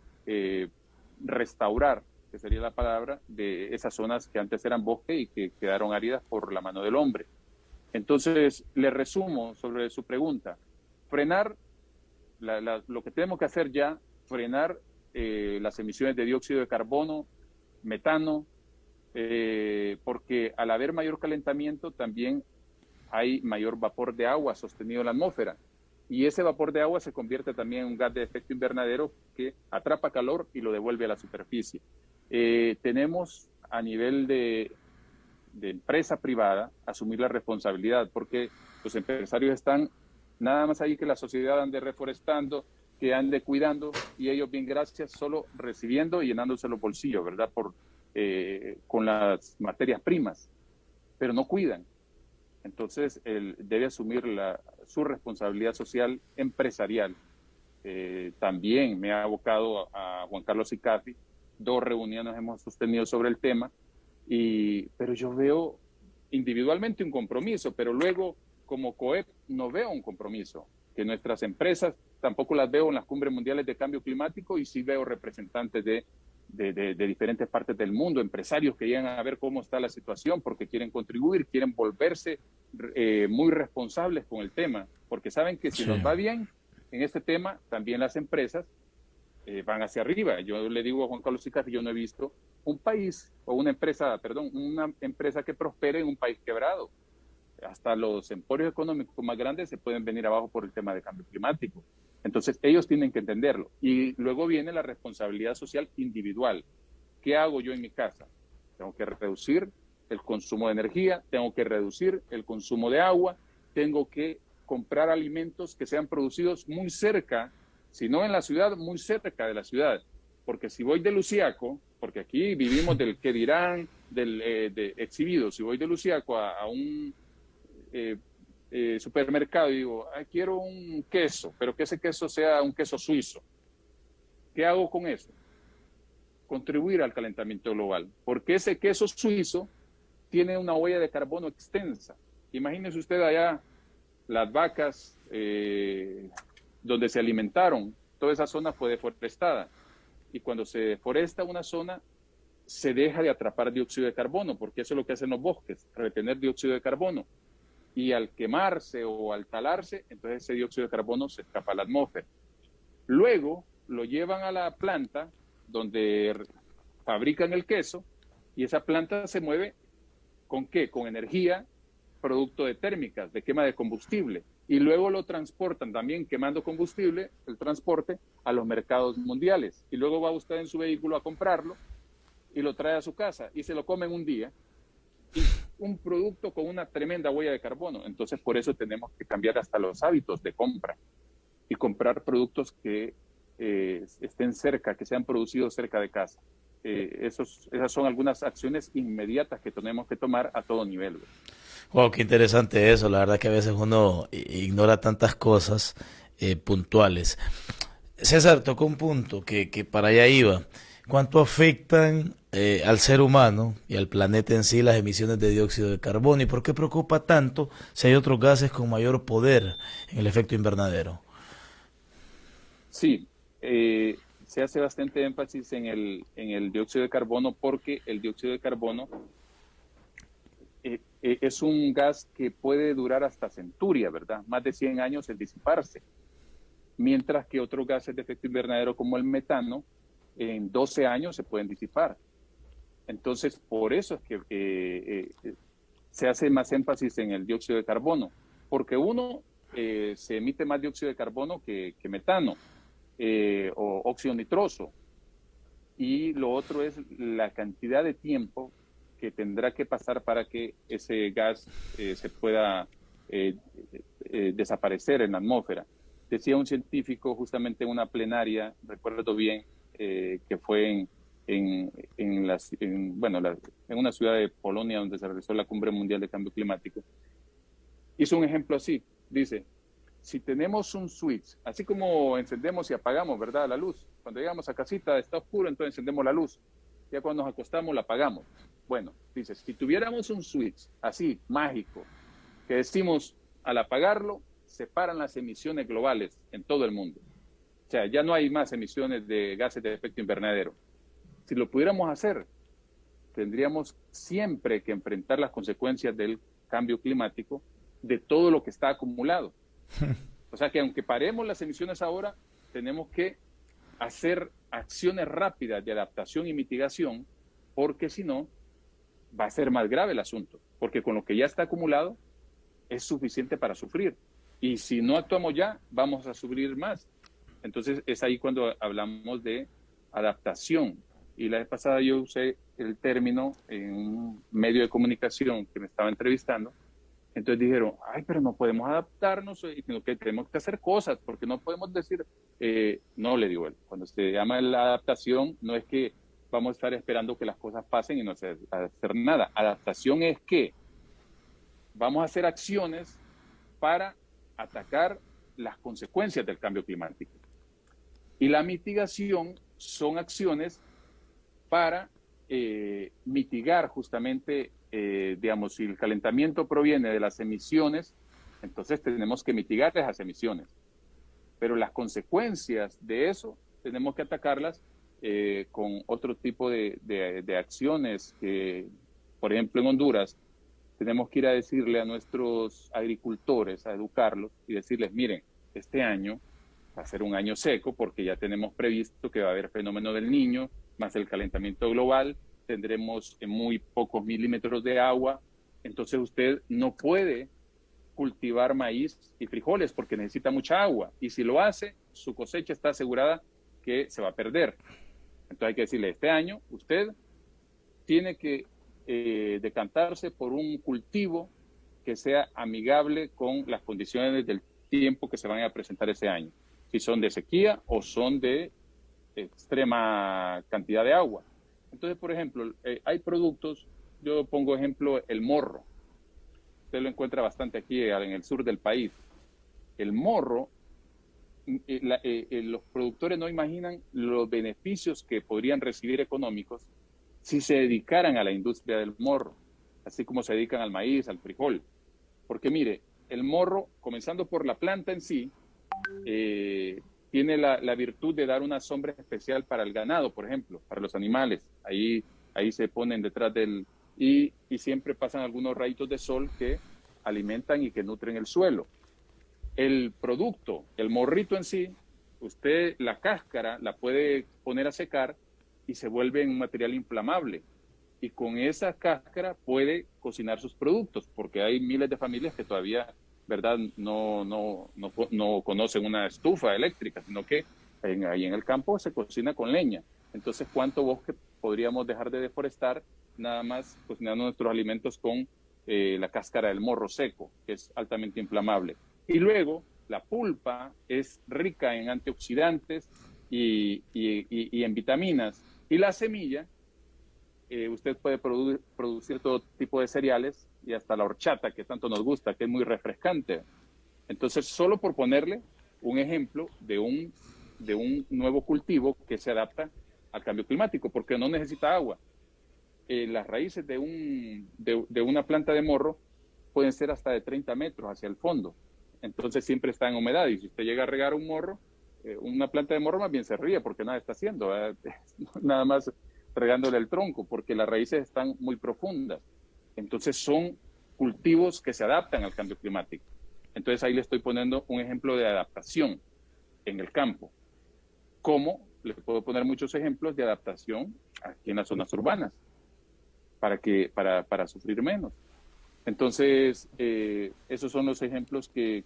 restaurar, que sería la palabra, de esas zonas que antes eran bosque y que quedaron áridas por la mano del hombre. Entonces, le resumo sobre su pregunta. Frenar, lo que tenemos que hacer ya, frenar las emisiones de dióxido de carbono, metano, porque al haber mayor calentamiento también hay mayor vapor de agua sostenido en la atmósfera. Y ese vapor de agua se convierte también en un gas de efecto invernadero que atrapa calor y lo devuelve a la superficie. Tenemos a nivel de empresa privada asumir la responsabilidad porque los empresarios están Nada más ahí que la sociedad ande reforestando, que ande cuidando, y ellos bien gracias, solo recibiendo y llenándose los bolsillos, ¿verdad? Con las materias primas, pero no cuidan. Entonces, él debe asumir su responsabilidad social empresarial. También me ha abocado a Juan Carlos Icafi, 2 reuniones hemos sostenido sobre el tema, pero yo veo individualmente un compromiso, pero luego como COEP no veo un compromiso, que nuestras empresas tampoco las veo en las cumbres mundiales de cambio climático, y sí veo representantes de diferentes partes del mundo, empresarios que llegan a ver cómo está la situación porque quieren contribuir, quieren volverse muy responsables con el tema, porque saben que si Sí. nos va bien en este tema, también las empresas van hacia arriba. Yo le digo a Juan Carlos Icafi, yo no he visto un país o una empresa que prospere en un país quebrado. Hasta los emporios económicos más grandes se pueden venir abajo por el tema de cambio climático. Entonces, ellos tienen que entenderlo. Y luego viene la responsabilidad social individual. ¿Qué hago yo en mi casa? Tengo que reducir el consumo de energía, tengo que reducir el consumo de agua, tengo que comprar alimentos que sean producidos muy cerca, si no en la ciudad, muy cerca de la ciudad. Porque si voy de Luciaco, porque aquí vivimos del que dirán, de exhibido, si voy de Luciaco a un supermercado y digo, quiero un queso, pero que ese queso sea un queso suizo. ¿Qué hago con eso? Contribuir al calentamiento global, porque ese queso suizo tiene una huella de carbono extensa. Imagínese usted allá las vacas donde se alimentaron, toda esa zona fue deforestada, y cuando se deforesta una zona se deja de atrapar dióxido de carbono, porque eso es lo que hacen los bosques, retener dióxido de carbono. Y al quemarse o al talarse, entonces ese dióxido de carbono se escapa a la atmósfera. Luego lo llevan a la planta donde fabrican el queso, y esa planta se mueve ¿con qué? Con energía, producto de térmicas, de quema de combustible. Y luego lo transportan también quemando combustible, el transporte, a los mercados mundiales. Y luego va usted en su vehículo a comprarlo y lo trae a su casa y se lo come en un día. Y un producto con una tremenda huella de carbono. Entonces, por eso tenemos que cambiar hasta los hábitos de compra y comprar productos que estén cerca, que sean producidos cerca de casa. Esas son algunas acciones inmediatas que tenemos que tomar a todo nivel. Wow, qué interesante eso. La verdad que a veces uno ignora tantas cosas puntuales. César tocó un punto que para allá iba. ¿Cuánto afectan al ser humano y al planeta en sí las emisiones de dióxido de carbono? ¿Y por qué preocupa tanto si hay otros gases con mayor poder en el efecto invernadero? Sí, se hace bastante énfasis en el dióxido de carbono, porque el dióxido de carbono es un gas que puede durar hasta centuria, ¿verdad? Más de 100 años en disiparse. Mientras que otros gases de efecto invernadero como el metano, en 12 años se pueden disipar. Entonces, por eso es que se hace más énfasis en el dióxido de carbono, porque uno, se emite más dióxido de carbono que metano o óxido nitroso, y lo otro es la cantidad de tiempo que tendrá que pasar para que ese gas se pueda desaparecer en la atmósfera. Decía un científico justamente en una plenaria, recuerdo bien, que fue en una ciudad de Polonia donde se realizó la Cumbre Mundial de Cambio Climático. Hizo un ejemplo así, dice, si tenemos un switch, así como encendemos y apagamos, ¿verdad?, la luz. Cuando llegamos a casita está oscuro, entonces encendemos la luz. Ya cuando nos acostamos la apagamos. Bueno, dice, si tuviéramos un switch así, mágico, que decimos al apagarlo, se paran las emisiones globales en todo el mundo. O sea, ya no hay más emisiones de gases de efecto invernadero. Si lo pudiéramos hacer, tendríamos siempre que enfrentar las consecuencias del cambio climático, de todo lo que está acumulado. O sea que aunque paremos las emisiones ahora, tenemos que hacer acciones rápidas de adaptación y mitigación, porque si no, va a ser más grave el asunto, porque con lo que ya está acumulado es suficiente para sufrir. Y si no actuamos ya, vamos a sufrir más. Entonces es ahí cuando hablamos de adaptación. Y la vez pasada yo usé el término en un medio de comunicación que me estaba entrevistando, Entonces dijeron, ay, pero no podemos adaptarnos, sino que tenemos que hacer cosas, porque no podemos decir, no, le digo él, cuando se llama la adaptación, no es que vamos a estar esperando que las cosas pasen y no hacer nada. Adaptación es que vamos a hacer acciones para atacar las consecuencias del cambio climático. Y la mitigación son acciones para mitigar justamente, digamos, si el calentamiento proviene de las emisiones, entonces tenemos que mitigar esas emisiones. Pero las consecuencias de eso tenemos que atacarlas con otro tipo de acciones que, por ejemplo, en Honduras, tenemos que ir a decirle a nuestros agricultores, a educarlos y decirles, miren, este año va a ser un año seco porque ya tenemos previsto que va a haber fenómeno del Niño, más el calentamiento global, tendremos muy pocos milímetros de agua, entonces usted no puede cultivar maíz y frijoles porque necesita mucha agua, y si lo hace, su cosecha está asegurada que se va a perder. Entonces hay que decirle, este año usted tiene que decantarse por un cultivo que sea amigable con las condiciones del tiempo que se van a presentar ese año, si son de sequía o son de extrema cantidad de agua. Entonces, por ejemplo, hay productos, yo pongo ejemplo el morro, usted lo encuentra bastante aquí en el sur del país. El morro, los productores no imaginan los beneficios que podrían recibir económicos si se dedicaran a la industria del morro, así como se dedican al maíz, al frijol. Porque mire, el morro, comenzando por la planta en sí, tiene la virtud de dar una sombra especial para el ganado, por ejemplo, para los animales. Ahí se ponen detrás del... Y siempre pasan algunos rayitos de sol que alimentan y que nutren el suelo. El producto, el morrito en sí, usted la cáscara la puede poner a secar y se vuelve un material inflamable. Y con esa cáscara puede cocinar sus productos, porque hay miles de familias que todavía, ¿verdad?, no conocen una estufa eléctrica, sino que ahí en el campo se cocina con leña. Entonces, ¿cuánto bosque podríamos dejar de deforestar nada más cocinando nuestros alimentos con la cáscara del morro seco, que es altamente inflamable? Y luego, la pulpa es rica en antioxidantes y en vitaminas. Y la semilla, usted puede producir todo tipo de cereales y hasta la horchata, que tanto nos gusta, que es muy refrescante. Entonces, solo por ponerle un ejemplo de un nuevo cultivo que se adapta al cambio climático, porque no necesita agua. Las raíces de una planta de morro pueden ser hasta de 30 metros hacia el fondo. Entonces, siempre está en humedad. Y si usted llega a regar un morro, una planta de morro más bien se ríe porque nada está haciendo, nada más regándole el tronco, porque las raíces están muy profundas. Entonces son cultivos que se adaptan al cambio climático. Entonces ahí le estoy poniendo un ejemplo de adaptación en el campo. Como le puedo poner muchos ejemplos de adaptación aquí en las zonas urbanas, para sufrir menos. Entonces, esos son los ejemplos que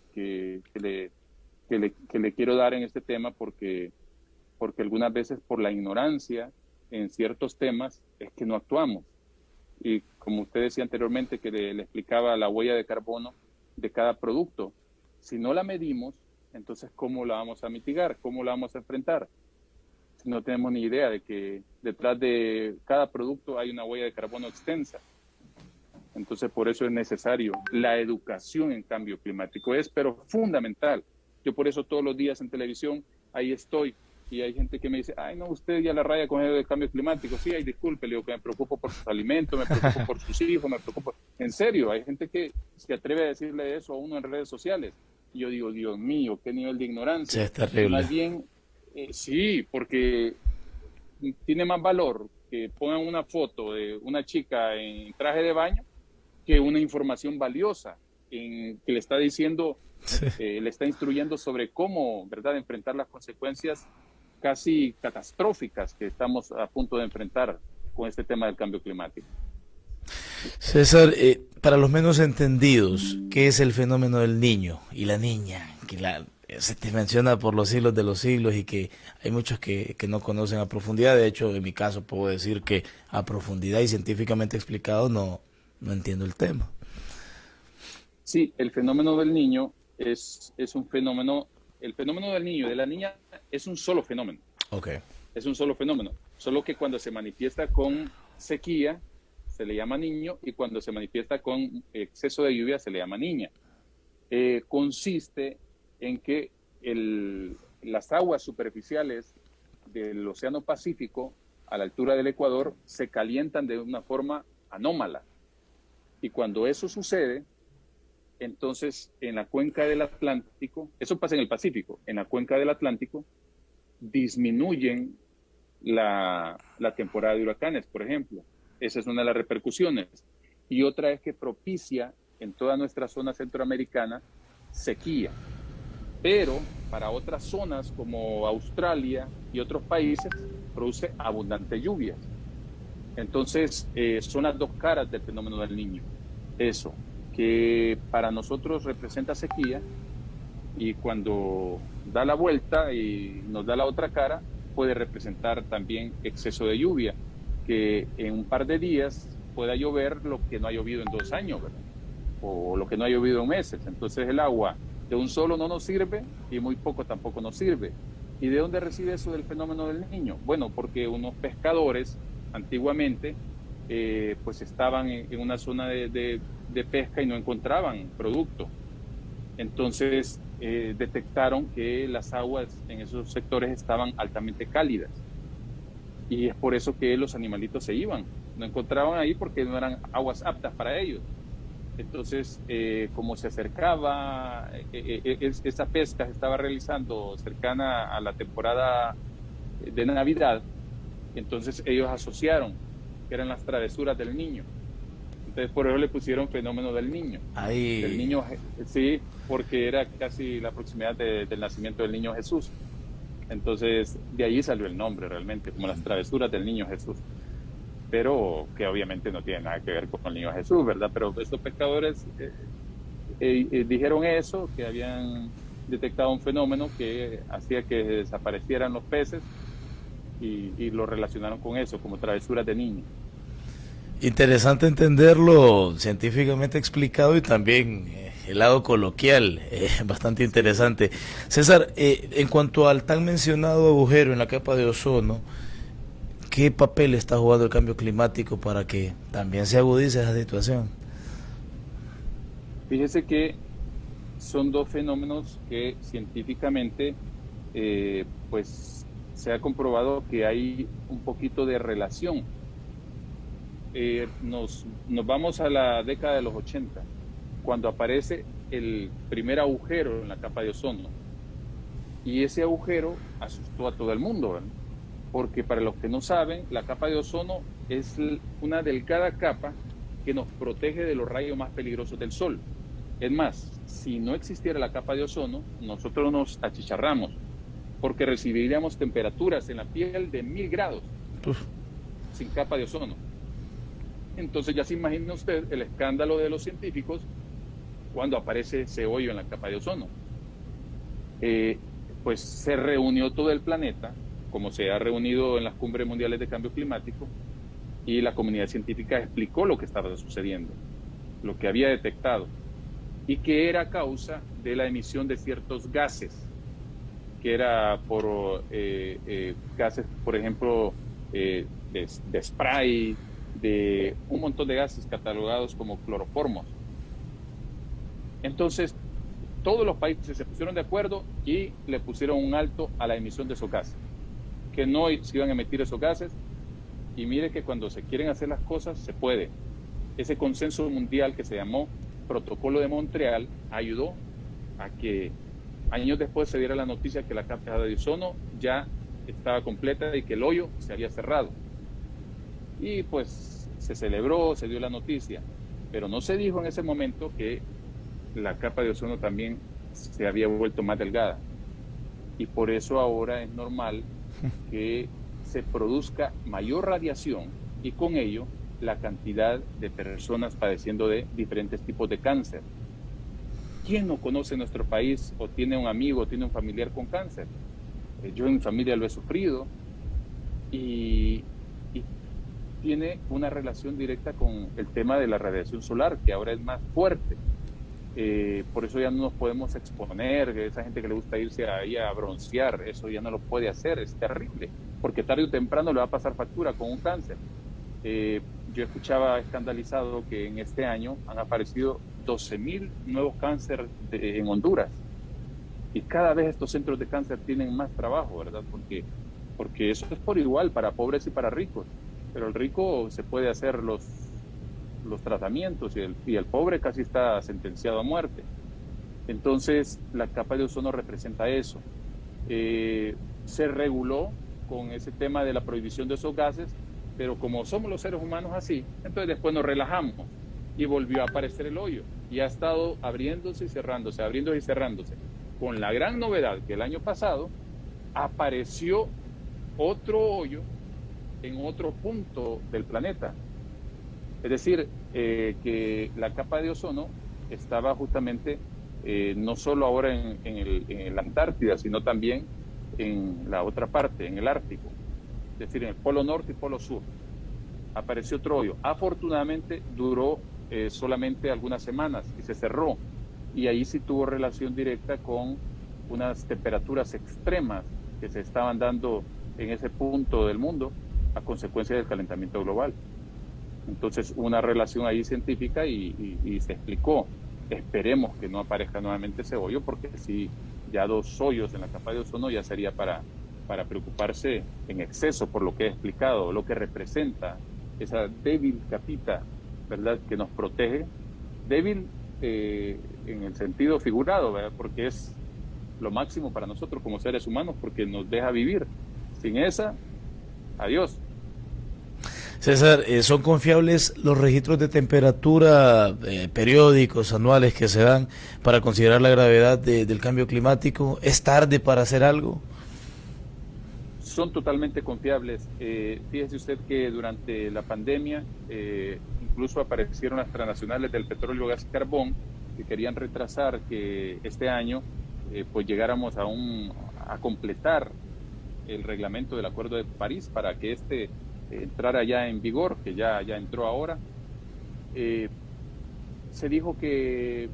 le quiero dar en este tema, porque algunas veces por la ignorancia en ciertos temas es que no actuamos. Y como usted decía anteriormente, que le explicaba la huella de carbono de cada producto, si no la medimos, entonces ¿cómo la vamos a mitigar? ¿Cómo la vamos a enfrentar? Si no tenemos ni idea de que detrás de cada producto hay una huella de carbono extensa. Entonces, por eso es necesario la educación en cambio climático. Pero fundamental. Yo por eso todos los días en televisión, ahí estoy. Y hay gente que me dice, ay, no, usted ya la raya con el cambio climático. Sí, ay, disculpe, le digo que me preocupo por sus alimentos, me preocupo por sus hijos, me preocupo... En serio, hay gente que se atreve a decirle eso a uno en redes sociales. Y yo digo, Dios mío, qué nivel de ignorancia. Sí, es terrible. Más bien, sí, porque tiene más valor que pongan una foto de una chica en traje de baño que una información valiosa que le está diciendo, le está instruyendo sobre cómo, ¿verdad?, enfrentar las consecuencias casi catastróficas que estamos a punto de enfrentar con este tema del cambio climático. César, para los menos entendidos, ¿qué es el fenómeno del niño y la niña? Que se te menciona por los siglos de los siglos y que hay muchos que no conocen a profundidad. De hecho, en mi caso puedo decir que a profundidad y científicamente explicado no entiendo el tema. Sí, el fenómeno del niño es un fenómeno, el fenómeno del niño y de la niña es un solo fenómeno, Ok. es un solo fenómeno, solo que cuando se manifiesta con sequía se le llama niño y cuando se manifiesta con exceso de lluvia se le llama niña. Consiste en que las aguas superficiales del Océano Pacífico a la altura del Ecuador se calientan de una forma anómala. Y cuando eso sucede, entonces en la cuenca del Atlántico, eso pasa en el Pacífico, en la cuenca del Atlántico disminuyen la temporada de huracanes, por ejemplo. Esa es una de las repercusiones. Y otra es que propicia en toda nuestra zona centroamericana sequía. Pero para otras zonas como Australia y otros países produce abundantes lluvias. Entonces, son las dos caras del fenómeno del niño. Eso, que para nosotros representa sequía y cuando da la vuelta y nos da la otra cara, puede representar también exceso de lluvia, que en un par de días pueda llover lo que no ha llovido en 2 años, ¿verdad? O lo que no ha llovido en meses. Entonces el agua de un solo no nos sirve y muy poco tampoco nos sirve. ¿Y de dónde recibe eso del fenómeno del niño? Bueno, porque unos pescadores antiguamente pues estaban en una zona de pesca y no encontraban producto. Entonces detectaron que las aguas en esos sectores estaban altamente cálidas y es por eso que los animalitos se iban. No encontraban ahí porque no eran aguas aptas para ellos. Entonces, como se acercaba, esa pesca se estaba realizando cercana a la temporada de Navidad, entonces ellos asociaron que eran las travesuras del niño. Entonces, por eso le pusieron fenómeno del niño. Del Ahí. niño, sí, porque era casi la proximidad del nacimiento del niño Jesús. Entonces, de ahí salió el nombre realmente, como las travesuras del niño Jesús. Pero que obviamente no tiene nada que ver con el niño Jesús, ¿verdad? Pero estos pescadores dijeron eso, que habían detectado un fenómeno que hacía que desaparecieran los peces y lo relacionaron con eso, como travesuras de niño. Interesante entenderlo científicamente explicado y también el lado coloquial, bastante interesante. César, en cuanto al tan mencionado agujero en la capa de ozono, ¿qué papel está jugando el cambio climático para que también se agudice esa situación? Fíjese que son dos fenómenos que científicamente, pues, se ha comprobado que hay un poquito de relación. Nos vamos a la década de los 80, cuando aparece el primer agujero en la capa de ozono. Y ese agujero asustó a todo el mundo, ¿verdad? Porque para los que no saben, la capa de ozono es una delgada capa que nos protege de los rayos más peligrosos del sol. Es más, si no existiera la capa de ozono, nosotros nos achicharramos, porque recibiríamos temperaturas en la piel de 1000 grados Uf. sin capa de ozono. Entonces ya se imagina usted el escándalo de los científicos cuando aparece ese hoyo en la capa de ozono. Pues se reunió todo el planeta, como se ha reunido en las cumbres mundiales de cambio climático, y la comunidad científica explicó lo que estaba sucediendo, lo que había detectado, y que era causa de la emisión de ciertos gases, que era por gases, por ejemplo, de spray, de un montón de gases catalogados como cloroformos. Entonces, todos los países se pusieron de acuerdo y le pusieron un alto a la emisión de esos gases, que no se iban a emitir esos gases, y mire que cuando se quieren hacer las cosas, se puede. Ese consenso mundial que se llamó Protocolo de Montreal ayudó a que años después se diera la noticia que la capa de ozono ya estaba completa y que el hoyo se había cerrado. Y pues se celebró, se dio la noticia, pero no se dijo en ese momento que la capa de ozono también se había vuelto más delgada. Y por eso ahora es normal que se produzca mayor radiación y con ello la cantidad de personas padeciendo de diferentes tipos de cáncer. ¿Quién no conoce nuestro país o tiene un amigo o tiene un familiar con cáncer? Yo en mi familia lo he sufrido y tiene una relación directa con el tema de la radiación solar, que ahora es más fuerte. Por eso ya no nos podemos exponer, esa gente que le gusta irse ahí a broncear, eso ya no lo puede hacer, es terrible, porque tarde o temprano le va a pasar factura con un cáncer. Eh, yo escuchaba escandalizado que en este año han aparecido 12.000 nuevos cánceres en Honduras, y cada vez estos centros de cáncer tienen más trabajo, ¿verdad? Porque eso es por igual para pobres y para ricos, pero el rico se puede hacer los tratamientos y el pobre casi está sentenciado a muerte. Entonces, la capa de ozono representa eso. Se reguló con ese tema de la prohibición de esos gases, pero como somos los seres humanos así, entonces después nos relajamos y volvió a aparecer el hoyo y ha estado abriéndose y cerrándose, abriéndose y cerrándose. Con la gran novedad que el año pasado apareció otro hoyo en otro punto del planeta. Es decir, que la capa de ozono estaba justamente no solo ahora en la Antártida, sino también en la otra parte, en el Ártico, es decir, en el Polo Norte y Polo Sur. Apareció otro hoyo. Afortunadamente duró solamente algunas semanas y se cerró. Y ahí sí tuvo relación directa con unas temperaturas extremas que se estaban dando en ese punto del mundo a consecuencia del calentamiento global. Entonces, una relación ahí científica y se explicó. Esperemos que no aparezca nuevamente ese hoyo, porque si ya 2 hoyos en la capa de ozono ya sería para preocuparse en exceso por lo que he explicado, lo que representa esa débil capita, ¿verdad?, que nos protege. Débil en el sentido figurado, ¿verdad?, porque es lo máximo para nosotros como seres humanos, porque nos deja vivir. Sin esa, adiós. César, ¿son confiables los registros de temperatura periódicos, anuales que se dan para considerar la gravedad del cambio climático? ¿Es tarde para hacer algo? Son totalmente confiables. Fíjese usted que durante la pandemia incluso aparecieron las transnacionales del petróleo, gas y carbón que querían retrasar que este año pues llegáramos a completar el reglamento del Acuerdo de París para que entrara ya en vigor, que ya entró ahora. Se dijo que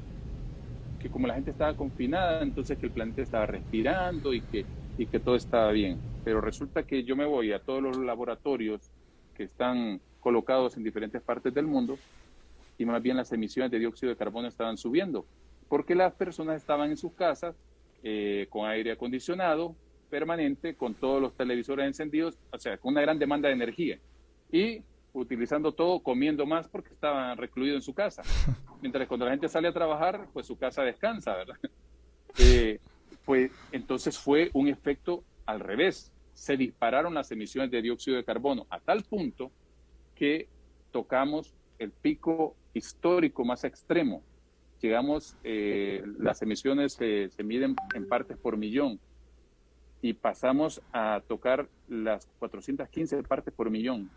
como la gente estaba confinada, entonces que el planeta estaba respirando y que todo estaba bien. Pero resulta que yo me voy a todos los laboratorios que están colocados en diferentes partes del mundo y más bien las emisiones de dióxido de carbono estaban subiendo, porque las personas estaban en sus casas con aire acondicionado permanente, con todos los televisores encendidos, o sea, con una gran demanda de energía y utilizando todo, comiendo más porque estaban recluidos en su casa. Mientras cuando la gente sale a trabajar, pues su casa descansa, ¿verdad? Pues entonces fue un efecto al revés. Se dispararon las emisiones de dióxido de carbono a tal punto que tocamos el pico histórico más extremo. Llegamos, las emisiones se miden en partes por millón y pasamos a tocar las 415 partes por millón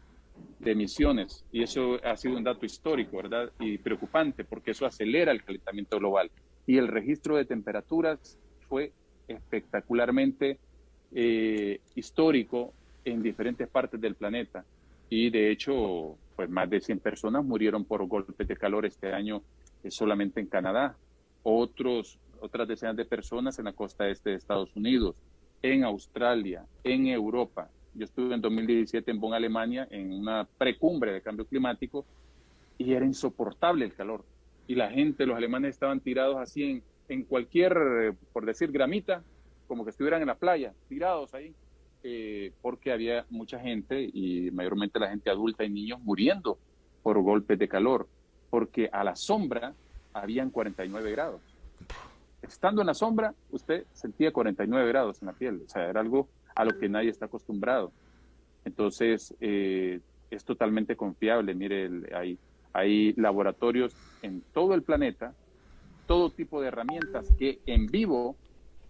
de emisiones, y eso ha sido un dato histórico, ¿verdad? Y preocupante, porque eso acelera el calentamiento global. Y el registro de temperaturas fue espectacularmente histórico en diferentes partes del planeta. Y de hecho, pues más de 100 personas murieron por golpes de calor este año solamente en Canadá. Otras decenas de personas en la costa este de Estados Unidos, en Australia, en Europa. Yo estuve en 2017 en Bonn, Alemania, en una precumbre de cambio climático, y era insoportable el calor. Y la gente, los alemanes estaban tirados así en cualquier, por decir, gramita, como que estuvieran en la playa, tirados ahí, porque había mucha gente, y mayormente la gente adulta y niños, muriendo por golpes de calor, porque a la sombra habían 49 grados. Estando en la sombra, usted sentía 49 grados en la piel. O sea, era algo a lo que nadie está acostumbrado. Entonces, es totalmente confiable. Mire, hay laboratorios en todo el planeta, todo tipo de herramientas que en vivo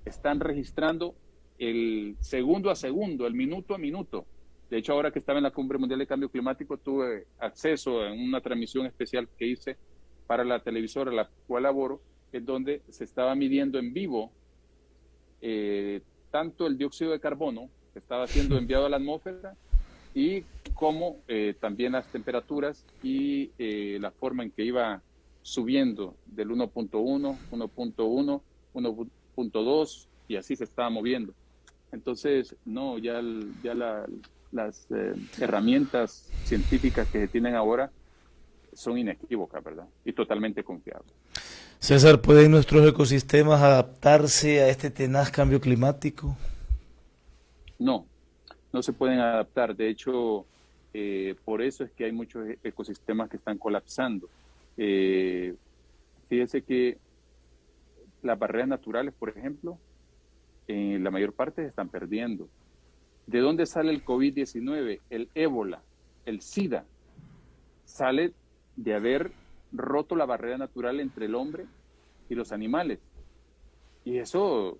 están registrando el segundo a segundo, el minuto a minuto. De hecho, ahora que estaba en la Cumbre Mundial de Cambio Climático, tuve acceso a una transmisión especial que hice para la televisora a la cual laboro, en donde se estaba midiendo en vivo tanto el dióxido de carbono que estaba siendo enviado a la atmósfera y como también las temperaturas y la forma en que iba subiendo del 1.1, 1.1, 1.2 y así se estaba moviendo. Entonces, no, las herramientas científicas que se tienen ahora son inequívocas, ¿verdad? Y totalmente confiables. César, ¿pueden nuestros ecosistemas adaptarse a este tenaz cambio climático? No, no se pueden adaptar. De hecho, por eso es que hay muchos ecosistemas que están colapsando. Fíjese que las barreras naturales, por ejemplo, en la mayor parte se están perdiendo. ¿De dónde sale el COVID-19? El ébola, el SIDA, sale de haber roto la barrera natural entre el hombre y los animales. Y eso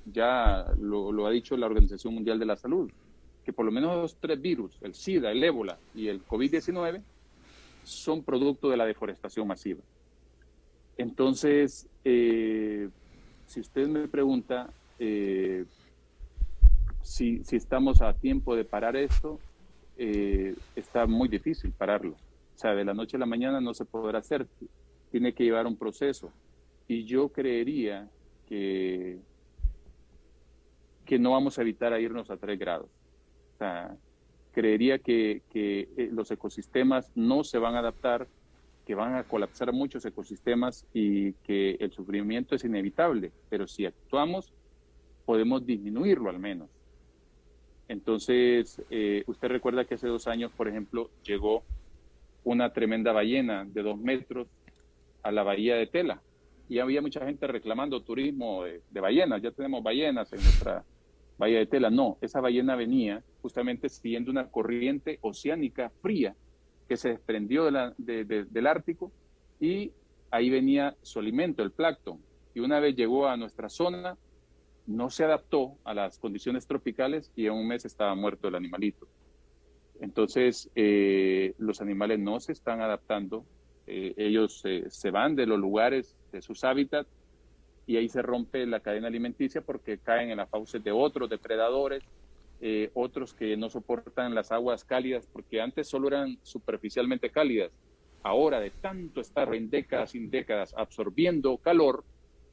ya lo ha dicho la Organización Mundial de la Salud, que por lo menos los 3 virus, el SIDA, el ébola y el COVID-19, son producto de la deforestación masiva. Entonces, si usted me pregunta si estamos a tiempo de parar esto, está muy difícil pararlo. O sea, de la noche a la mañana no se podrá hacer, tiene que llevar un proceso. Y yo creería que no vamos a evitar a irnos a 3 grados. O sea, creería que los ecosistemas no se van a adaptar, que van a colapsar muchos ecosistemas y que el sufrimiento es inevitable, pero si actuamos, podemos disminuirlo al menos. Entonces, usted recuerda que hace 2 años, por ejemplo, llegó una tremenda ballena de 2 metros a la bahía de Tela y había mucha gente reclamando turismo de ballenas. Ya tenemos ballenas en nuestra bahía de Tela. No, esa ballena venía justamente siguiendo una corriente oceánica fría que se desprendió del Ártico y ahí venía su alimento, el plancton. Y una vez llegó a nuestra zona, no se adaptó a las condiciones tropicales y en un mes estaba muerto el animalito. Entonces, los animales no se están adaptando, ellos se van de los lugares, de sus hábitats, y ahí se rompe la cadena alimenticia porque caen en las fauces de otros depredadores, otros que no soportan las aguas cálidas, porque antes solo eran superficialmente cálidas. Ahora, de tanto estar en décadas y décadas absorbiendo calor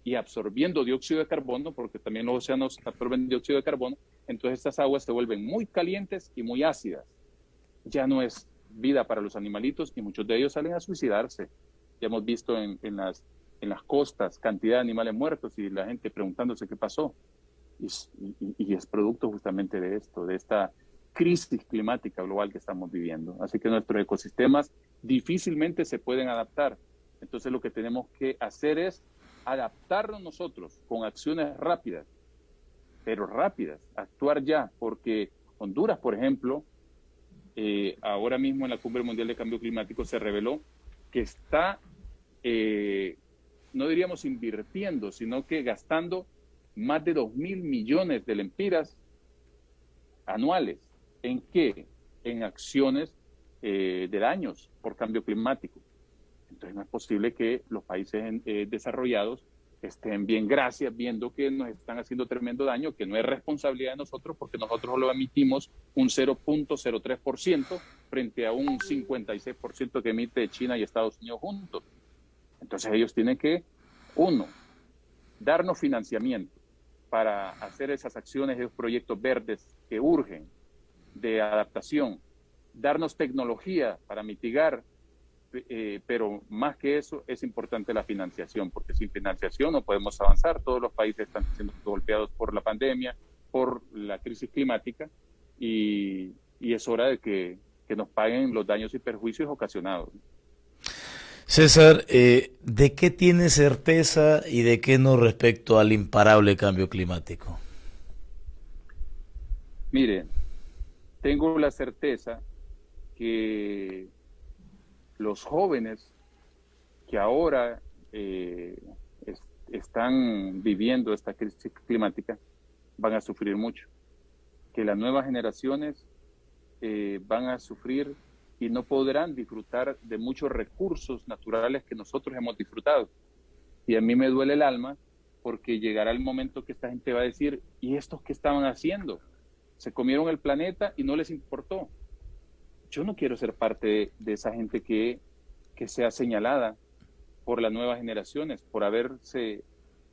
y absorbiendo dióxido de carbono, porque también los océanos absorben dióxido de carbono, entonces estas aguas se vuelven muy calientes y muy ácidas. Ya no es vida para los animalitos y muchos de ellos salen a suicidarse. Ya hemos visto en las costas cantidad de animales muertos y la gente preguntándose qué pasó. Y es producto justamente de esto, de esta crisis climática global que estamos viviendo. Así que nuestros ecosistemas difícilmente se pueden adaptar. Entonces lo que tenemos que hacer es adaptarnos nosotros con acciones rápidas, pero rápidas, actuar ya, porque Honduras, por ejemplo, ahora mismo en la Cumbre Mundial de Cambio Climático se reveló que está, no diríamos invirtiendo, sino que gastando más de 2.000 millones de lempiras anuales. ¿En qué? En acciones de daños por cambio climático. Entonces no es posible que los países desarrollados estén bien gracias viendo que nos están haciendo tremendo daño, que no es responsabilidad de nosotros porque nosotros lo emitimos un 0.03% frente a un 56% que emite China y Estados Unidos juntos. Entonces ellos tienen que, uno, darnos financiamiento para hacer esas acciones, esos proyectos verdes que urgen de adaptación, darnos tecnología para mitigar, pero más que eso es importante la financiación, porque sin financiación no podemos avanzar. Todos los países están siendo golpeados por la pandemia, por la crisis climática, y es hora de que nos paguen los daños y perjuicios ocasionados. César, ¿de qué tiene certeza y de qué no respecto al imparable cambio climático? Mire, tengo la certeza que los jóvenes que ahora están viviendo esta crisis climática van a sufrir mucho, que las nuevas generaciones van a sufrir y no podrán disfrutar de muchos recursos naturales que nosotros hemos disfrutado. Y a mí me duele el alma porque llegará el momento que esta gente va a decir, ¿y estos qué estaban haciendo? Se comieron el planeta y no les importó. Yo no quiero ser parte de esa gente que sea señalada por las nuevas generaciones, por haberse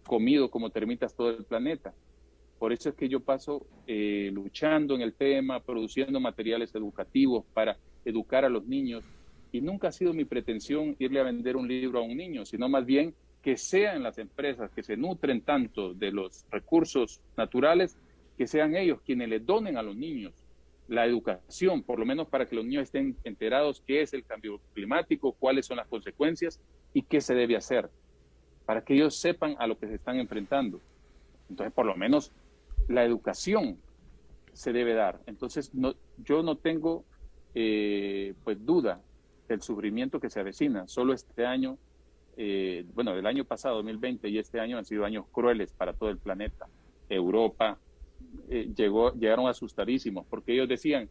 comido como termitas todo el planeta. Por eso es que yo paso luchando en el tema, produciendo materiales educativos para educar a los niños. Y nunca ha sido mi pretensión irle a vender un libro a un niño, sino más bien que sean las empresas que se nutren tanto de los recursos naturales, que sean ellos quienes les donen a los niños la educación, por lo menos para que los niños estén enterados qué es el cambio climático, cuáles son las consecuencias y qué se debe hacer, para que ellos sepan a lo que se están enfrentando. Entonces, por lo menos la educación se debe dar. Entonces, yo no tengo pues duda del sufrimiento que se avecina. Solo este año, el año pasado, 2020, y este año han sido años crueles para todo el planeta. Europa llegaron asustadísimos porque ellos decían,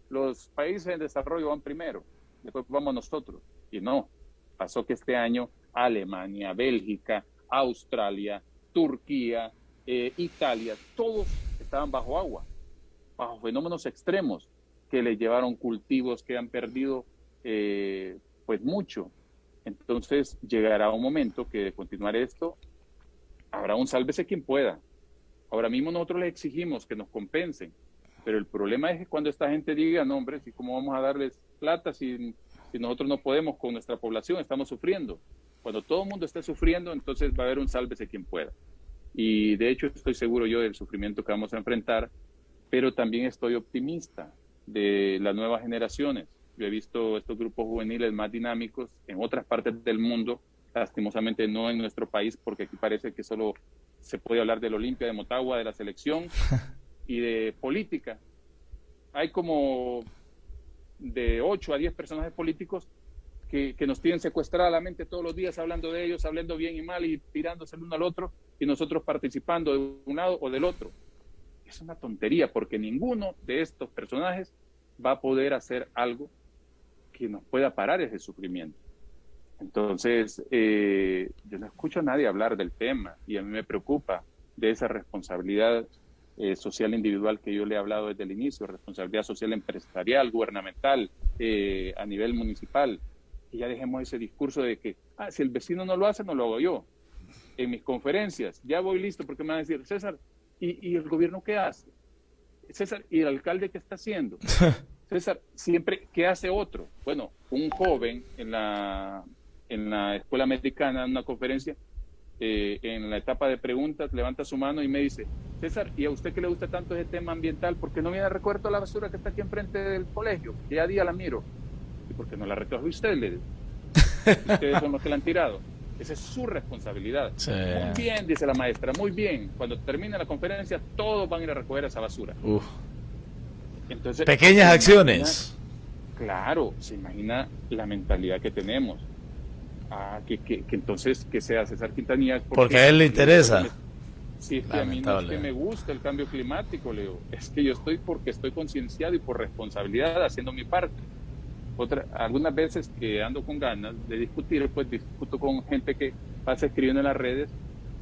los países en desarrollo van primero, después vamos nosotros. Y no, pasó que este año Alemania, Bélgica, Australia, Turquía, Italia, todos estaban bajo agua, bajo fenómenos extremos que les llevaron cultivos que han perdido pues mucho. Entonces llegará un momento que de continuar esto habrá un sálvese quien pueda. Ahora mismo nosotros les exigimos que nos compensen, pero el problema es que cuando esta gente diga, no hombre, ¿y cómo vamos a darles plata si nosotros no podemos con nuestra población? Estamos sufriendo. Cuando todo el mundo esté sufriendo, entonces va a haber un sálvese quien pueda. Y de hecho estoy seguro yo del sufrimiento que vamos a enfrentar, pero también estoy optimista de las nuevas generaciones. Yo he visto estos grupos juveniles más dinámicos en otras partes del mundo, lastimosamente no en nuestro país, porque aquí parece que solo se puede hablar del Olimpia de Motagua, de la selección y de política. Hay como de 8 a 10 personajes políticos que nos tienen secuestrada la mente todos los días, hablando de ellos, hablando bien y mal y tirándose el uno al otro, y nosotros participando de un lado o del otro. Es una tontería, porque ninguno de estos personajes va a poder hacer algo que nos pueda parar ese sufrimiento. Entonces, yo no escucho a nadie hablar del tema, y a mí me preocupa de esa responsabilidad social individual que yo le he hablado desde el inicio, responsabilidad social empresarial, gubernamental, a nivel municipal. Y ya dejemos ese discurso de que, si el vecino no lo hace, no lo hago yo. En mis conferencias, ya voy listo, porque me van a decir, César, ¿y el gobierno qué hace? César, ¿y el alcalde qué está haciendo? César, siempre, ¿qué hace otro? Bueno, un joven en la escuela americana, en una conferencia, en la etapa de preguntas, levanta su mano y me dice, César, ¿y a usted que le gusta tanto ese tema ambiental? ¿Por qué no viene a recoger toda la basura que está aquí enfrente del colegio? Que a día la miro. ¿Y por qué no la recoge usted? Le digo. Ustedes son los que la han tirado. Esa es su responsabilidad. Sí. Muy bien, dice la maestra, muy bien. Cuando termine la conferencia, todos van a ir a recoger esa basura. Entonces, pequeñas acciones. Claro, se imagina la mentalidad que tenemos. Que entonces que sea César Quintanilla. Porque a él le interesa. Sí, es que a mí no es que me gusta el cambio climático, Leo. Es que yo estoy porque estoy concienciado y por responsabilidad haciendo mi parte. Algunas veces que ando con ganas de discutir, pues discuto con gente que pasa escribiendo en las redes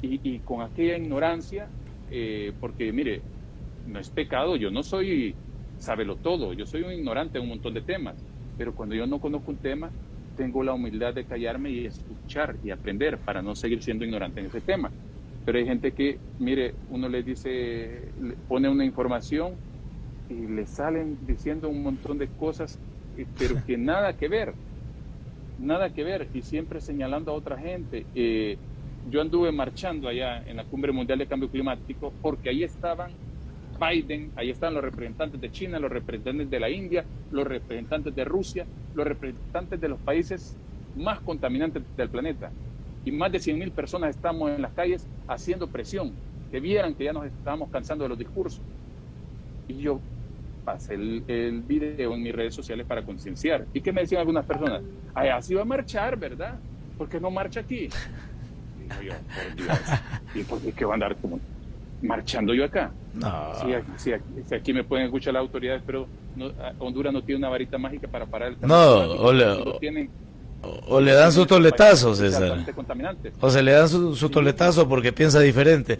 y con aquella ignorancia, porque mire, no es pecado, yo no soy sábelo todo, yo soy un ignorante en un montón de temas, pero cuando yo no conozco un tema, tengo la humildad de callarme y escuchar y aprender para no seguir siendo ignorante en ese tema. Pero hay gente que, mire, uno le dice, le pone una información y le salen diciendo un montón de cosas, pero que nada que ver, y siempre señalando a otra gente. Yo anduve marchando allá en la Cumbre Mundial de Cambio Climático porque ahí estaban Biden, ahí están los representantes de China, los representantes de la India, los representantes de Rusia, los representantes de los países más contaminantes del planeta. Y más de 100,000 personas estamos en las calles haciendo presión, que vieran que ya nos estábamos cansando de los discursos. Y yo pasé el video en mis redes sociales para concienciar. ¿Y qué me decían algunas personas? Así va a marchar, ¿verdad? ¿Por qué no marcha aquí? Digo yo, por Dios. ¿Y por qué va a andar como marchando yo acá? No. Si aquí me pueden escuchar las autoridades, pero Honduras no tiene una varita mágica para parar el cambio. O le dan su toletazo, César. O se le dan su toletazo porque piensa diferente.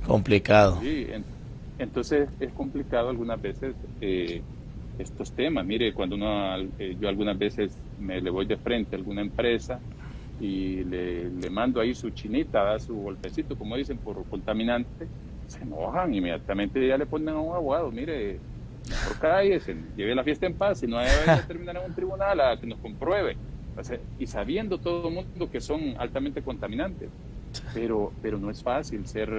Complicado. Sí, entonces es complicado algunas veces estos temas. Mire, cuando yo algunas veces me le voy de frente a alguna empresa y le mando ahí su chinita, da su golpecito, como dicen, por contaminante, se enojan, inmediatamente ya le ponen a un abogado, mire, mejor cállese, lleve la fiesta en paz, si no hay que terminar en un tribunal a que nos compruebe. O sea, y sabiendo todo el mundo que son altamente contaminantes. Pero no es fácil ser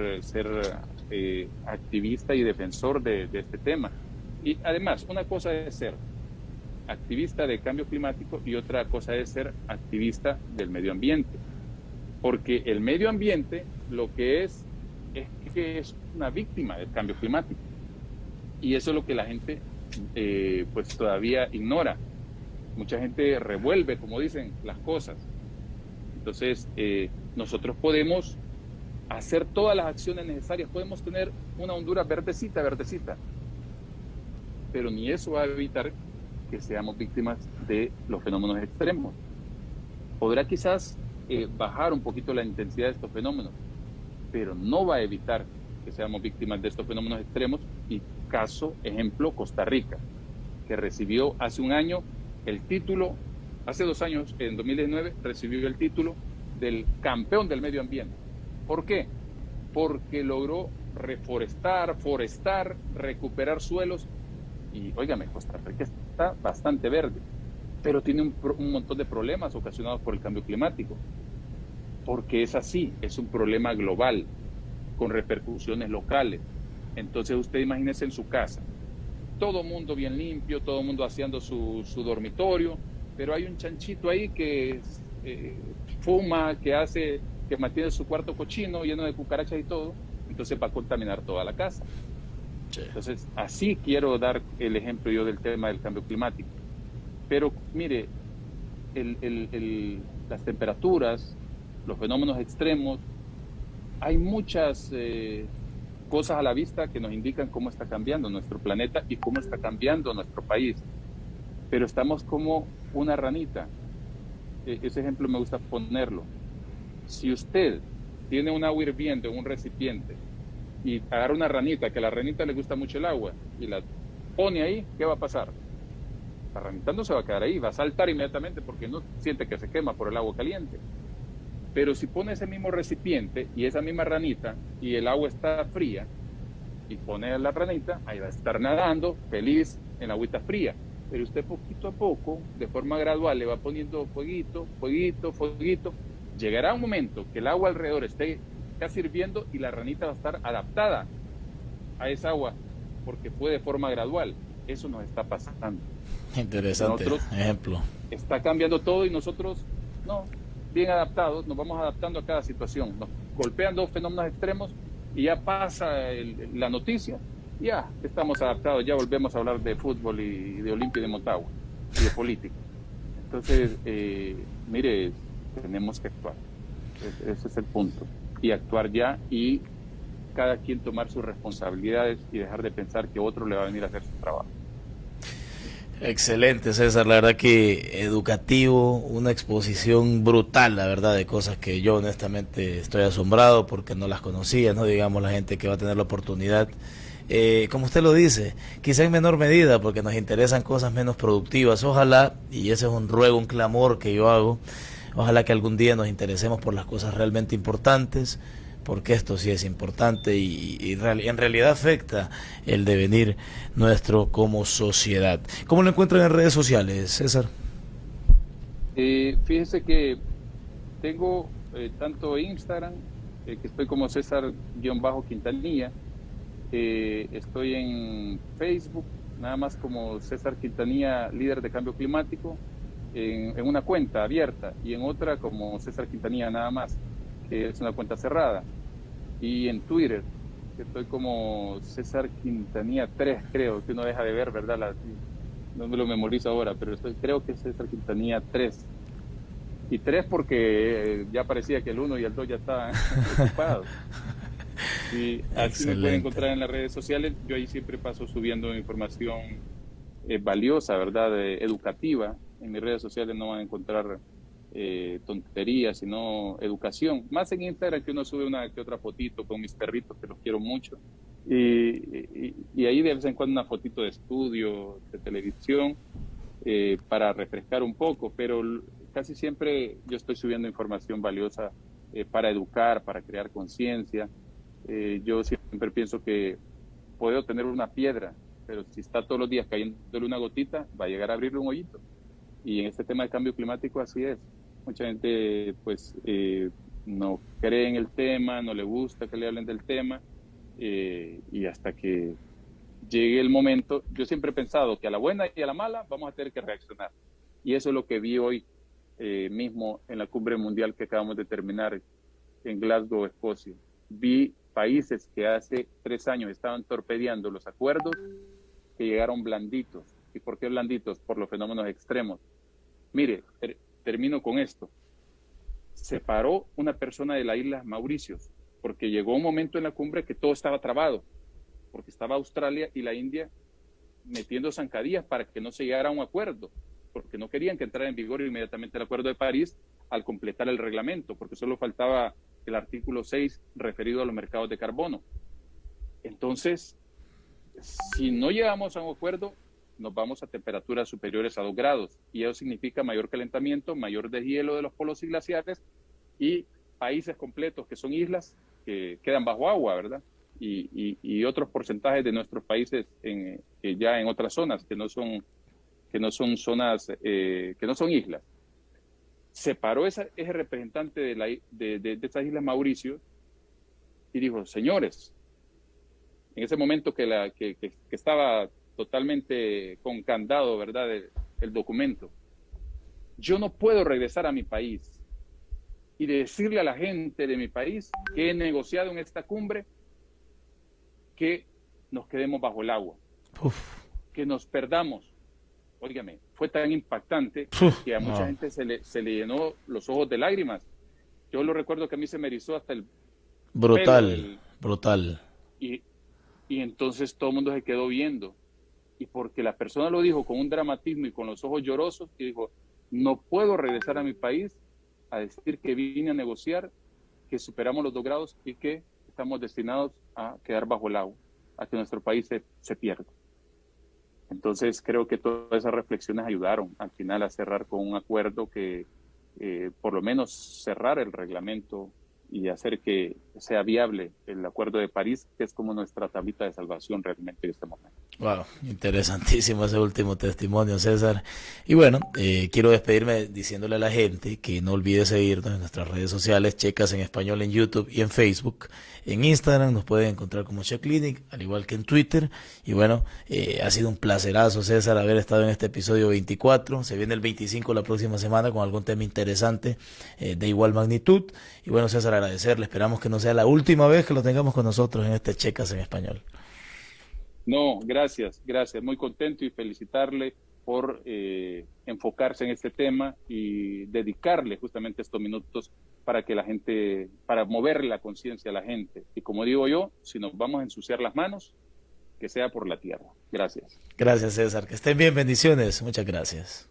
activista y defensor de este tema. Y además, una cosa es ser activista de cambio climático y otra cosa es ser activista del medio ambiente. Porque el medio ambiente lo que es que es una víctima del cambio climático. Y eso es lo que la gente pues todavía ignora. Mucha gente revuelve, como dicen, las cosas. Entonces, nosotros podemos hacer todas las acciones necesarias, podemos tener una Honduras verdecita, pero ni eso va a evitar que seamos víctimas de los fenómenos extremos. Podrá quizás bajar un poquito la intensidad de estos fenómenos, pero no va a evitar que seamos víctimas de estos fenómenos extremos. Y ejemplo, Costa Rica, que recibió hace un año el título, hace 2 años, en 2019, recibió el título del campeón del medio ambiente. ¿Por qué? Porque logró forestar, recuperar suelos. Y, óigame, Costa Rica está bastante verde, pero tiene un montón de problemas ocasionados por el cambio climático. Porque es así, es un problema global, con repercusiones locales. Entonces usted imagínese en su casa, todo mundo bien limpio, todo mundo haciendo su dormitorio, pero hay un chanchito ahí que fuma, que mantiene su cuarto cochino, lleno de cucarachas y todo, entonces va a contaminar toda la casa. Sí. Entonces, así quiero dar el ejemplo yo del tema del cambio climático. Pero mire, las temperaturas, los fenómenos extremos, hay muchas cosas a la vista que nos indican cómo está cambiando nuestro planeta y cómo está cambiando nuestro país. Pero estamos como una ranita. Ese ejemplo me gusta ponerlo. Si usted tiene un agua hirviendo en un recipiente y agarra una ranita, que a la ranita le gusta mucho el agua, y la pone ahí, ¿qué va a pasar? La ranita no se va a quedar ahí, va a saltar inmediatamente porque no siente que se quema por el agua caliente. Pero si pone ese mismo recipiente y esa misma ranita y el agua está fría y pone la ranita, ahí va a estar nadando feliz en la agüita fría. Pero usted poquito a poco, de forma gradual, le va poniendo fueguito. Llegará un momento que el agua alrededor esté casi hirviendo y la ranita va a estar adaptada a esa agua porque fue de forma gradual. Eso nos está pasando. Interesante ejemplo. Está cambiando todo y nosotros no. Bien adaptados, nos vamos adaptando a cada situación. Nos golpean 2 fenómenos extremos y ya pasa la noticia, ya estamos adaptados, ya volvemos a hablar de fútbol y de Olimpia y de Motagua y de política. Entonces, mire, tenemos que actuar. Ese es el punto. Y actuar ya y cada quien tomar sus responsabilidades y dejar de pensar que otro le va a venir a hacer su trabajo. Excelente, César, la verdad que educativo, una exposición brutal, la verdad, de cosas que yo honestamente estoy asombrado porque no las conocía, no digamos la gente que va a tener la oportunidad, como usted lo dice, quizá en menor medida porque nos interesan cosas menos productivas, ojalá, y ese es un ruego, un clamor que yo hago, ojalá que algún día nos interesemos por las cosas realmente importantes, porque esto sí es importante y en realidad afecta el devenir nuestro como sociedad. ¿Cómo lo encuentran en redes sociales, César? Fíjese que tengo tanto Instagram, que estoy como César-Quintanilla, estoy en Facebook, nada más como César Quintanilla, líder de cambio climático, en una cuenta abierta, y en otra como César Quintanilla nada más, que es una cuenta cerrada. Y en Twitter, que estoy como César Quintanilla 3, creo, que uno deja de ver, ¿verdad? No me lo memorizo ahora, pero creo que es César Quintanilla 3. Y 3 porque ya parecía que el 1 y el 2 ya estaban ocupados. Y así me pueden encontrar en las redes sociales. Yo ahí siempre paso subiendo información valiosa, ¿verdad? Educativa. En mis redes sociales no van a encontrar tonterías, sino educación. Más en Instagram, que uno sube una que otra fotito con mis perritos, que los quiero mucho. Y ahí de vez en cuando una fotito de estudio, de televisión, para refrescar un poco. Pero casi siempre yo estoy subiendo información valiosa para educar, para crear conciencia. Yo siempre pienso que puedo tener una piedra, pero si está todos los días cayéndole una gotita, va a llegar a abrirle un hoyito. Y en este tema de cambio climático así es. Mucha gente pues no cree en el tema, no le gusta que le hablen del tema, y hasta que llegue el momento, yo siempre he pensado que a la buena y a la mala vamos a tener que reaccionar. Y eso es lo que vi hoy mismo en la cumbre mundial que acabamos de terminar en Glasgow, Escocia. Vi países que hace 3 años estaban torpedeando los acuerdos que llegaron blanditos. ¿Y por qué blanditos? Por los fenómenos extremos. Mire, termino con esto. Se paró una persona de las Islas Mauricios porque llegó un momento en la cumbre que todo estaba trabado, porque estaba Australia y la India metiendo zancadillas para que no se llegara a un acuerdo, porque no querían que entrara en vigor inmediatamente el Acuerdo de París al completar el reglamento, porque solo faltaba el artículo 6 referido a los mercados de carbono. Entonces, si no llegamos a un acuerdo, nos vamos a temperaturas superiores a 2 grados, y eso significa mayor calentamiento, mayor deshielo de los polos y glaciares, y países completos que son islas que quedan bajo agua, ¿verdad? Y otros porcentajes de nuestros países ya en otras zonas que no son zonas, que no son islas. Se paró ese representante de esas Islas Mauricio y dijo: señores, en ese momento que estaba totalmente con candado, ¿verdad?, el documento, yo no puedo regresar a mi país y decirle a la gente de mi país que he negociado en esta cumbre que nos quedemos bajo el agua, que nos perdamos. Óigame, fue tan impactante que a mucha gente se le llenó los ojos de lágrimas. Yo lo recuerdo que a mí se me erizó hasta el brutal, brutal. Y entonces todo el mundo se quedó viendo. Y porque la persona lo dijo con un dramatismo y con los ojos llorosos, y dijo: no puedo regresar a mi país a decir que vine a negociar, que superamos los 2 grados y que estamos destinados a quedar bajo el agua, a que nuestro país se pierda. Entonces creo que todas esas reflexiones ayudaron al final a cerrar con un acuerdo que por lo menos cerrar el reglamento y hacer que sea viable el Acuerdo de París, que es como nuestra tablita de salvación realmente en este momento. Wow, interesantísimo ese último testimonio, César. Y bueno, quiero despedirme diciéndole a la gente que no olvide seguirnos en nuestras redes sociales, Checas en Español en YouTube y en Facebook. En Instagram nos pueden encontrar como Checlinic, al igual que en Twitter. Y bueno, ha sido un placerazo, César, haber estado en este episodio 24. Se viene el 25 la próxima semana con algún tema interesante de igual magnitud. Y bueno, César, agradecerle. Esperamos que no sea la última vez que lo tengamos con nosotros en este Checas en Español. No, gracias. Muy contento y felicitarle por enfocarse en este tema y dedicarle justamente estos minutos para que la gente, para mover la conciencia a la gente. Y como digo yo, si nos vamos a ensuciar las manos, que sea por la tierra. Gracias. Gracias, César. Que estén bien, bendiciones. Muchas gracias.